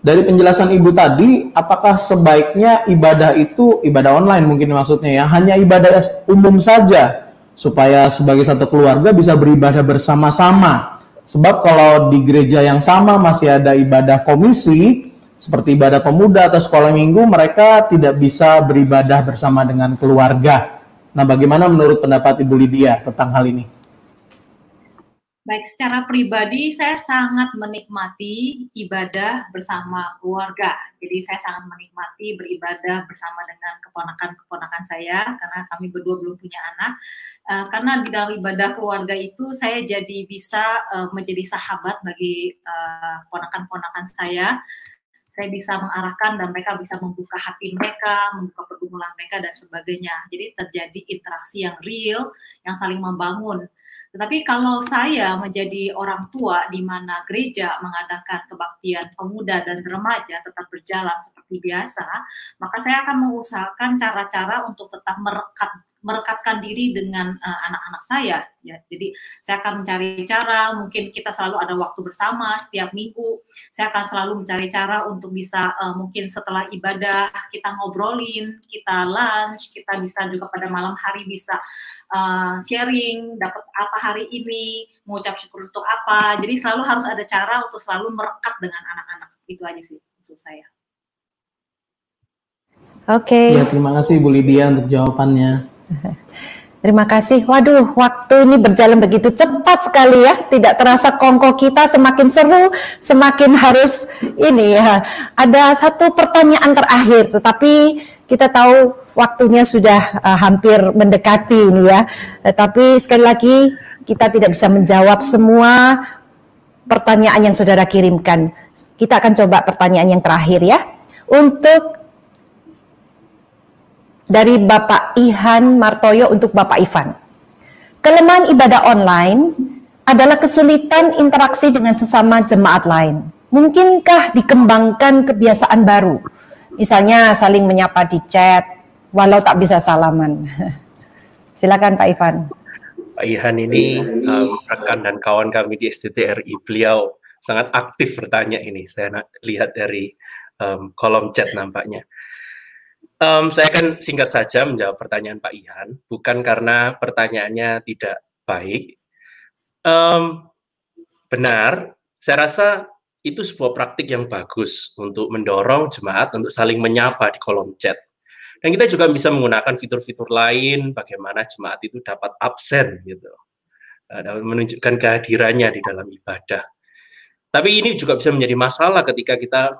Dari penjelasan Ibu tadi, apakah sebaiknya ibadah itu, ibadah online mungkin maksudnya ya, hanya ibadah umum saja, supaya sebagai satu keluarga bisa beribadah bersama-sama? Sebab kalau di gereja yang sama masih ada ibadah komisi, seperti ibadah pemuda atau sekolah minggu, mereka tidak bisa beribadah bersama dengan keluarga. Nah, bagaimana menurut pendapat Ibu Lydia tentang hal ini? Baik, secara pribadi saya sangat menikmati ibadah bersama keluarga. Jadi saya sangat menikmati beribadah bersama dengan keponakan-keponakan saya, karena kami berdua belum punya anak. Karena di dalam ibadah keluarga itu saya jadi bisa menjadi sahabat bagi ponakan-ponakan saya. Saya bisa mengarahkan dan mereka bisa membuka hati mereka, membuka pergumulan mereka dan sebagainya. Jadi terjadi interaksi yang real, yang saling membangun. Tetapi kalau saya menjadi orang tua di mana gereja mengadakan kebaktian pemuda dan remaja tetap berjalan seperti biasa, maka saya akan mengusahakan cara-cara untuk tetap merekatkan diri dengan anak-anak saya. Ya, jadi saya akan mencari cara, mungkin kita selalu ada waktu bersama setiap minggu. Saya akan selalu mencari cara untuk bisa mungkin setelah ibadah kita ngobrolin, kita lunch, kita bisa juga pada malam hari bisa sharing, dapat apa hari ini, mengucap syukur untuk apa. Jadi selalu harus ada cara untuk selalu merekat dengan anak-anak. Itu aja sih maksud saya. Oke. Ya, terima kasih Bu Lydia untuk jawabannya. Terima kasih. Waduh, waktu ini berjalan begitu cepat sekali ya. Tidak terasa kongko kita semakin seru, semakin harus ini ya. Ada satu pertanyaan terakhir, tetapi kita tahu waktunya sudah hampir mendekati ini ya. Tapi sekali lagi kita tidak bisa menjawab semua pertanyaan yang saudara kirimkan. Kita akan coba pertanyaan yang terakhir ya. Untuk dari Bapak Ihan Martoyo untuk Bapak Ivan. Kelemahan ibadah online adalah kesulitan interaksi dengan sesama jemaat lain. Mungkinkah dikembangkan kebiasaan baru? Misalnya saling menyapa di chat, walau tak bisa salaman. Silakan Pak Ivan. Pak Ihan ini rekan dan kawan kami di STTRI. Beliau sangat aktif bertanya ini. Saya lihat dari kolom chat nampaknya. Saya akan singkat saja menjawab pertanyaan Pak Ihan, bukan karena pertanyaannya tidak baik. Benar, saya rasa itu sebuah praktik yang bagus untuk mendorong jemaat untuk saling menyapa di kolom chat. Dan kita juga bisa menggunakan fitur-fitur lain, bagaimana jemaat itu dapat absen, gitu, dapat menunjukkan kehadirannya di dalam ibadah. Tapi ini juga bisa menjadi masalah ketika kita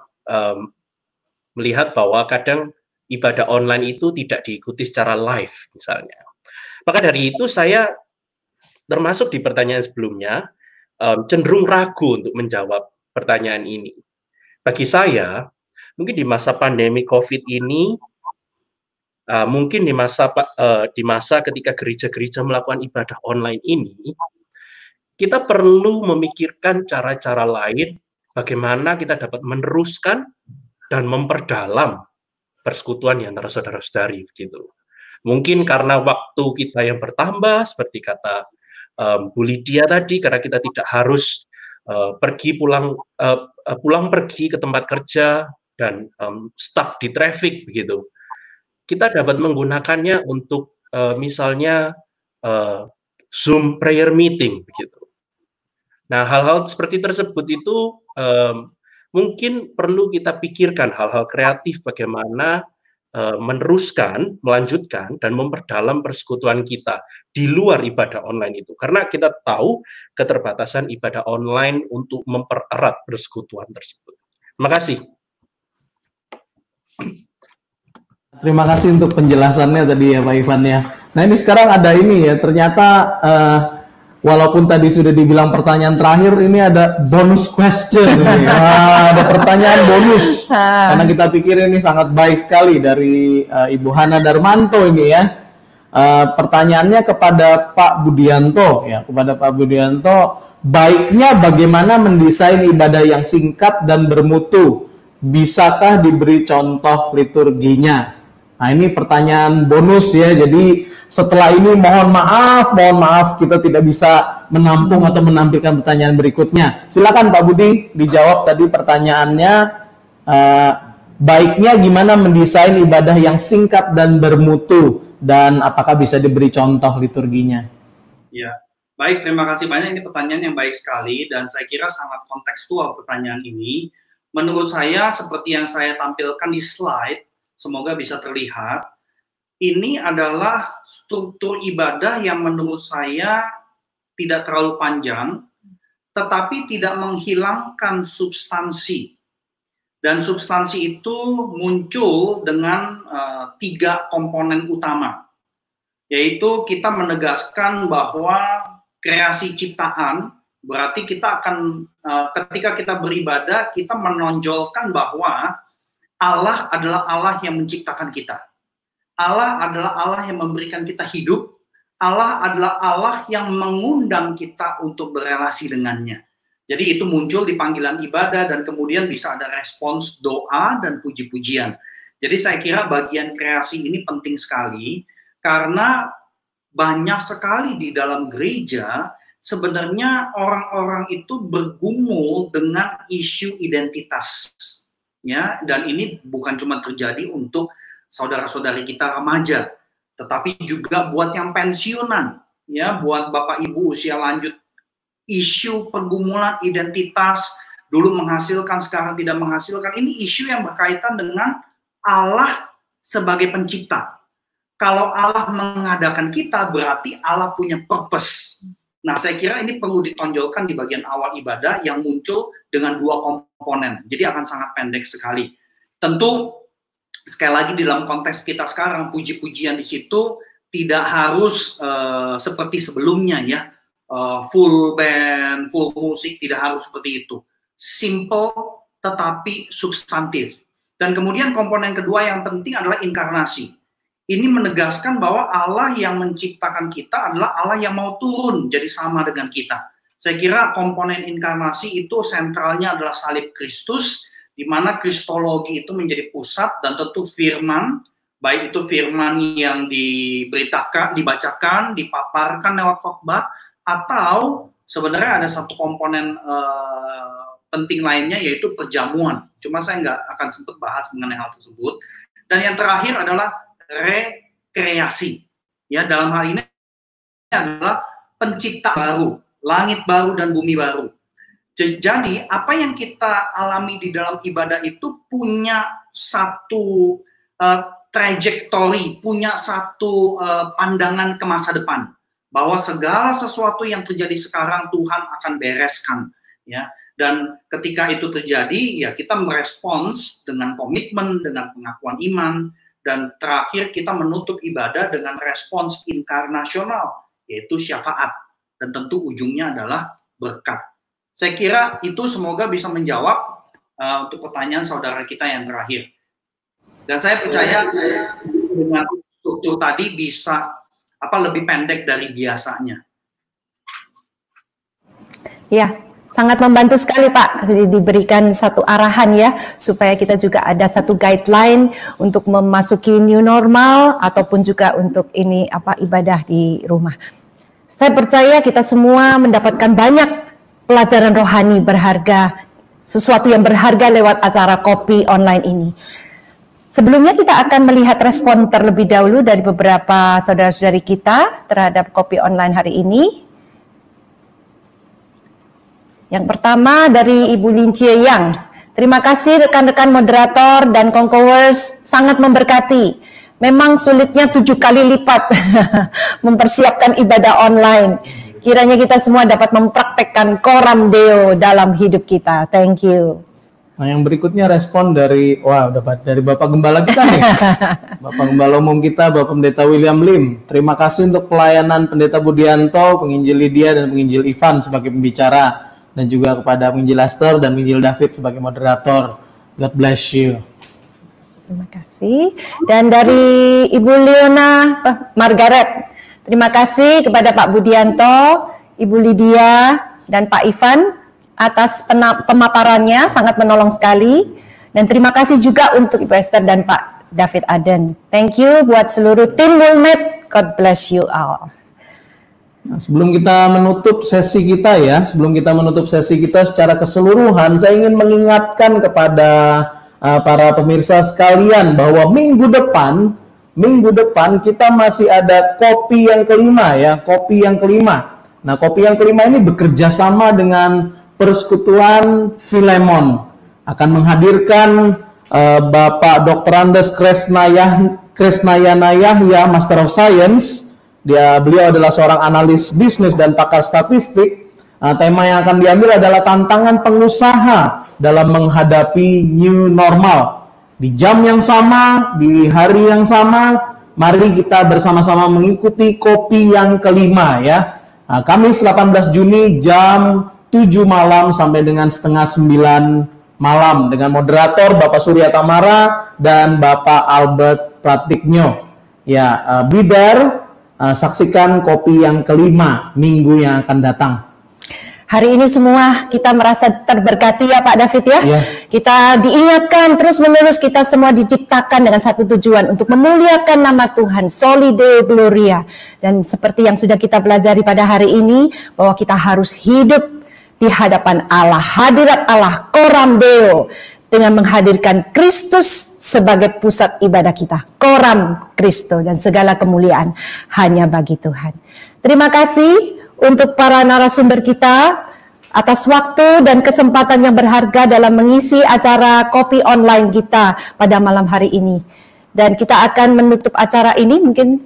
melihat bahwa kadang ibadah online itu tidak diikuti secara live misalnya. Maka dari itu saya termasuk di pertanyaan sebelumnya cenderung ragu untuk menjawab pertanyaan ini. Bagi saya, mungkin di masa pandemi COVID ini, mungkin di masa ketika gereja-gereja melakukan ibadah online ini, kita perlu memikirkan cara-cara lain bagaimana kita dapat meneruskan dan memperdalam persekutuan di antara saudara-saudari begitu. Mungkin karena waktu kita yang bertambah, seperti kata Bu Lydia tadi, karena kita tidak harus pulang pergi ke tempat kerja dan stuck di traffic begitu. Kita dapat menggunakannya untuk misalnya Zoom prayer meeting begitu. Nah, hal-hal seperti tersebut itu mungkin perlu kita pikirkan hal-hal kreatif bagaimana meneruskan, melanjutkan, dan memperdalam persekutuan kita di luar ibadah online itu. Karena kita tahu keterbatasan ibadah online untuk mempererat persekutuan tersebut. Terima kasih. Terima kasih untuk penjelasannya tadi ya Pak Ivan ya. Nah ini sekarang ada ini ya, ternyata walaupun tadi sudah dibilang pertanyaan terakhir, ini ada bonus question ini. Ada pertanyaan bonus. Karena kita pikir ini sangat baik sekali dari Ibu Hana Darmanto ini ya. Pertanyaannya kepada Pak Budianto ya, kepada Pak Budianto, baiknya bagaimana mendesain ibadah yang singkat dan bermutu? Bisakah diberi contoh liturginya? Nah ini pertanyaan bonus ya, jadi setelah ini mohon maaf kita tidak bisa menampung atau menampilkan pertanyaan berikutnya. Silakan Pak Budi dijawab tadi pertanyaannya, baiknya gimana mendesain ibadah yang singkat dan bermutu, dan apakah bisa diberi contoh liturginya? Ya, baik, terima kasih banyak, ini pertanyaan yang baik sekali dan saya kira sangat kontekstual pertanyaan ini. Menurut saya seperti yang saya tampilkan di slide, semoga bisa terlihat, ini adalah struktur ibadah yang menurut saya tidak terlalu panjang, tetapi tidak menghilangkan substansi. Dan substansi itu muncul dengan 3 komponen utama, yaitu kita menegaskan bahwa kreasi ciptaan, berarti kita akan, ketika kita beribadah, kita menonjolkan bahwa Allah adalah Allah yang menciptakan kita. Allah adalah Allah yang memberikan kita hidup. Allah adalah Allah yang mengundang kita untuk berelasi dengannya. Jadi itu muncul di panggilan ibadah dan kemudian bisa ada respons doa dan puji-pujian. Jadi saya kira bagian kreasi ini penting sekali karena banyak sekali di dalam gereja sebenarnya orang-orang itu bergumul dengan isu identitas. Ya, dan ini bukan cuma terjadi untuk saudara-saudari kita remaja, tetapi juga buat yang pensiunan, ya, buat bapak ibu usia lanjut, isu pergumulan identitas, dulu menghasilkan, sekarang tidak menghasilkan, ini isu yang berkaitan dengan Allah sebagai pencipta. Kalau Allah mengadakan kita, berarti Allah punya purpose. Nah, saya kira ini perlu ditonjolkan di bagian awal ibadah yang muncul dengan 2 komponen. Jadi akan sangat pendek sekali. Tentu, sekali lagi di dalam konteks kita sekarang, puji-pujian di situ tidak harus seperti sebelumnya ya. Full band, full musik, tidak harus seperti itu. Simple tetapi substantif. Dan kemudian komponen kedua yang penting adalah inkarnasi. Ini menegaskan bahwa Allah yang menciptakan kita adalah Allah yang mau turun jadi sama dengan kita. Saya kira komponen inkarnasi itu sentralnya adalah salib Kristus, di mana kristologi itu menjadi pusat dan tentu firman, baik itu firman yang diberitakan, dibacakan, dipaparkan lewat khotbah, atau sebenarnya ada satu komponen penting lainnya yaitu perjamuan. Cuma saya nggak akan sempat bahas mengenai hal tersebut. Dan yang terakhir adalah rekreasi. Ya, dalam hal ini adalah pencipta baru, langit baru dan bumi baru. Jadi apa yang kita alami di dalam ibadah itu punya satu trajektori, punya satu pandangan ke masa depan, bahwa segala sesuatu yang terjadi sekarang Tuhan akan bereskan, ya. Dan ketika itu terjadi, ya kita merespons dengan komitmen, dengan pengakuan iman. Dan terakhir kita menutup ibadah dengan respons inkarnasional, yaitu syafaat. Dan tentu ujungnya adalah berkat. Saya kira itu semoga bisa menjawab untuk pertanyaan saudara kita yang terakhir. Dan saya percaya dengan struktur tadi bisa lebih pendek dari biasanya. Ya. Sangat membantu sekali Pak, diberikan satu arahan ya, supaya kita juga ada satu guideline untuk memasuki new normal, ataupun juga untuk ini ibadah di rumah. Saya percaya kita semua mendapatkan banyak pelajaran rohani berharga, sesuatu yang berharga lewat acara Kopi Online ini. Sebelumnya kita akan melihat respon terlebih dahulu dari beberapa saudara-saudari kita terhadap Kopi Online hari ini. Yang pertama dari Ibu Lincie Yang. Terima kasih rekan-rekan moderator dan conquerors, sangat memberkati. Memang sulitnya 7 kali lipat mempersiapkan ibadah online. Kiranya kita semua dapat mempraktekkan Coram Deo dalam hidup kita. Thank you. Nah, yang berikutnya respon dari dari Bapak Gembala kita nih. Bapak Gembala Umum kita, Bapak Pendeta William Lim. Terima kasih untuk pelayanan Pendeta Budianto, Penginjil Lydia dan Penginjil Ivan sebagai pembicara, dan juga kepada Penginjil Esther dan Penginjil David sebagai moderator. God bless you. Terima kasih. Dan dari Ibu Leona Margaret, terima kasih kepada Pak Budianto, Ibu Lydia, dan Pak Ivan atas pemaparannya, sangat menolong sekali. Dan terima kasih juga untuk Ibu Esther dan Pak David Aden. Thank you buat seluruh tim Mulmed. God bless you all. Nah, sebelum kita menutup sesi kita secara keseluruhan, saya ingin mengingatkan kepada para pemirsa sekalian bahwa minggu depan kita masih ada kopi yang kelima ya, kopi yang kelima. Nah, kopi yang kelima ini bekerja sama dengan Persekutuan Filemon, akan menghadirkan Bapak Dr. Andes Kresnayana Yahya, Master of Science. Beliau adalah seorang analis bisnis dan pakar statistik. Tema yang akan diambil adalah tantangan pengusaha dalam menghadapi new normal. Di jam yang sama, di hari yang sama, mari kita bersama-sama mengikuti kopi yang kelima ya. Kamis 18 Juni jam 7 malam sampai dengan setengah 9 malam dengan moderator Bapak Surya Tamara dan Bapak Albert Pratiknyo. Ya, be there, saksikan kopi yang kelima minggu yang akan datang. Hari ini semua kita merasa terberkati ya Pak David ya. Yeah. Kita diingatkan terus-menerus, kita semua diciptakan dengan satu tujuan untuk memuliakan nama Tuhan, Soli Deo Gloria. Dan seperti yang sudah kita pelajari pada hari ini, bahwa kita harus hidup di hadapan Allah, hadirat Allah, Coram Deo, dengan menghadirkan Kristus sebagai pusat ibadah kita. Coram Christo, dan segala kemuliaan hanya bagi Tuhan. Terima kasih untuk para narasumber kita atas waktu dan kesempatan yang berharga dalam mengisi acara kopi online kita pada malam hari ini. Dan kita akan menutup acara ini, mungkin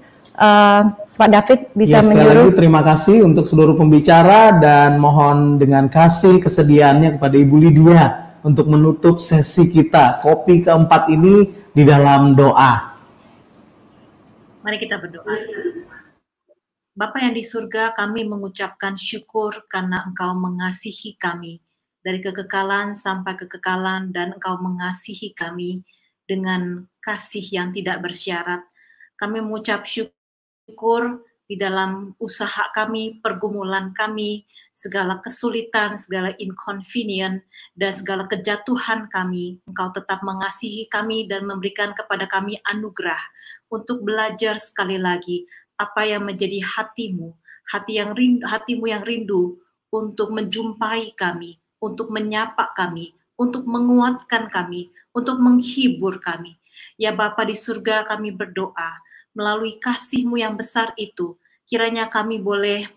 Pak David bisa menyuruh. Lagi, terima kasih untuk seluruh pembicara dan mohon dengan kasih kesediaannya kepada Ibu Lydia untuk menutup sesi kita kopi keempat ini di dalam doa. Mari kita berdoa. Bapa yang di surga, kami mengucapkan syukur karena Engkau mengasihi kami dari kekekalan sampai kekekalan, dan Engkau mengasihi kami dengan kasih yang tidak bersyarat. Kami mengucap syukur di dalam usaha kami, pergumulan kami, segala kesulitan, segala inconvenient, dan segala kejatuhan kami. Engkau tetap mengasihi kami dan memberikan kepada kami anugerah untuk belajar sekali lagi apa yang menjadi hatimu, hatimu yang rindu untuk menjumpai kami, untuk menyapa kami, untuk menguatkan kami, untuk menghibur kami. Ya Bapa di surga, kami berdoa melalui kasih-Mu yang besar itu, kiranya kami boleh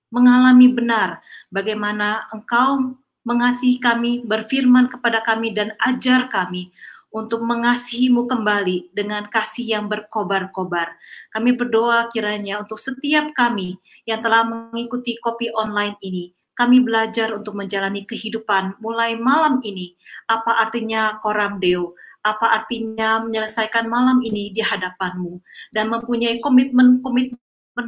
mengalami benar bagaimana Engkau mengasihi kami, berfirman kepada kami, dan ajar kami untuk mengasihi-Mu kembali dengan kasih yang berkobar-kobar. Kami berdoa kiranya untuk setiap kami yang telah mengikuti kopi online ini, kami belajar untuk menjalani kehidupan mulai malam ini. Apa artinya Coram Deo? Apa artinya menyelesaikan malam ini di hadapan-Mu, dan mempunyai komitmen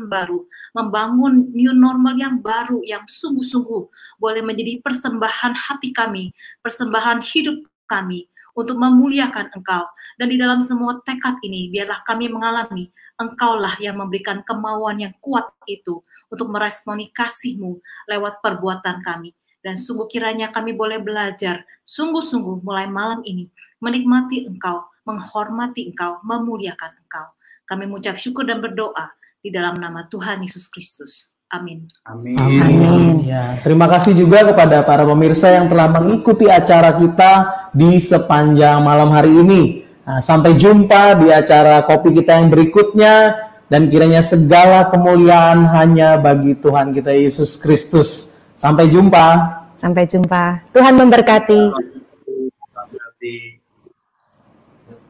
baru, membangun new normal yang baru, yang sungguh-sungguh boleh menjadi persembahan hati kami, persembahan hidup kami untuk memuliakan Engkau. Dan di dalam semua tekad ini, biarlah kami mengalami Engkaulah yang memberikan kemauan yang kuat itu untuk meresponi kasih-Mu lewat perbuatan kami. Dan sungguh kiranya kami boleh belajar sungguh-sungguh mulai malam ini menikmati Engkau, menghormati Engkau, memuliakan Engkau. Kami mengucap syukur dan berdoa di dalam nama Tuhan Yesus Kristus. Amin. Amin. Amin. Ya, terima kasih juga kepada para pemirsa yang telah mengikuti acara kita di sepanjang malam hari ini. Nah, sampai jumpa di acara kopi kita yang berikutnya, dan kiranya segala kemuliaan hanya bagi Tuhan kita Yesus Kristus. Sampai jumpa. Sampai jumpa. Tuhan memberkati.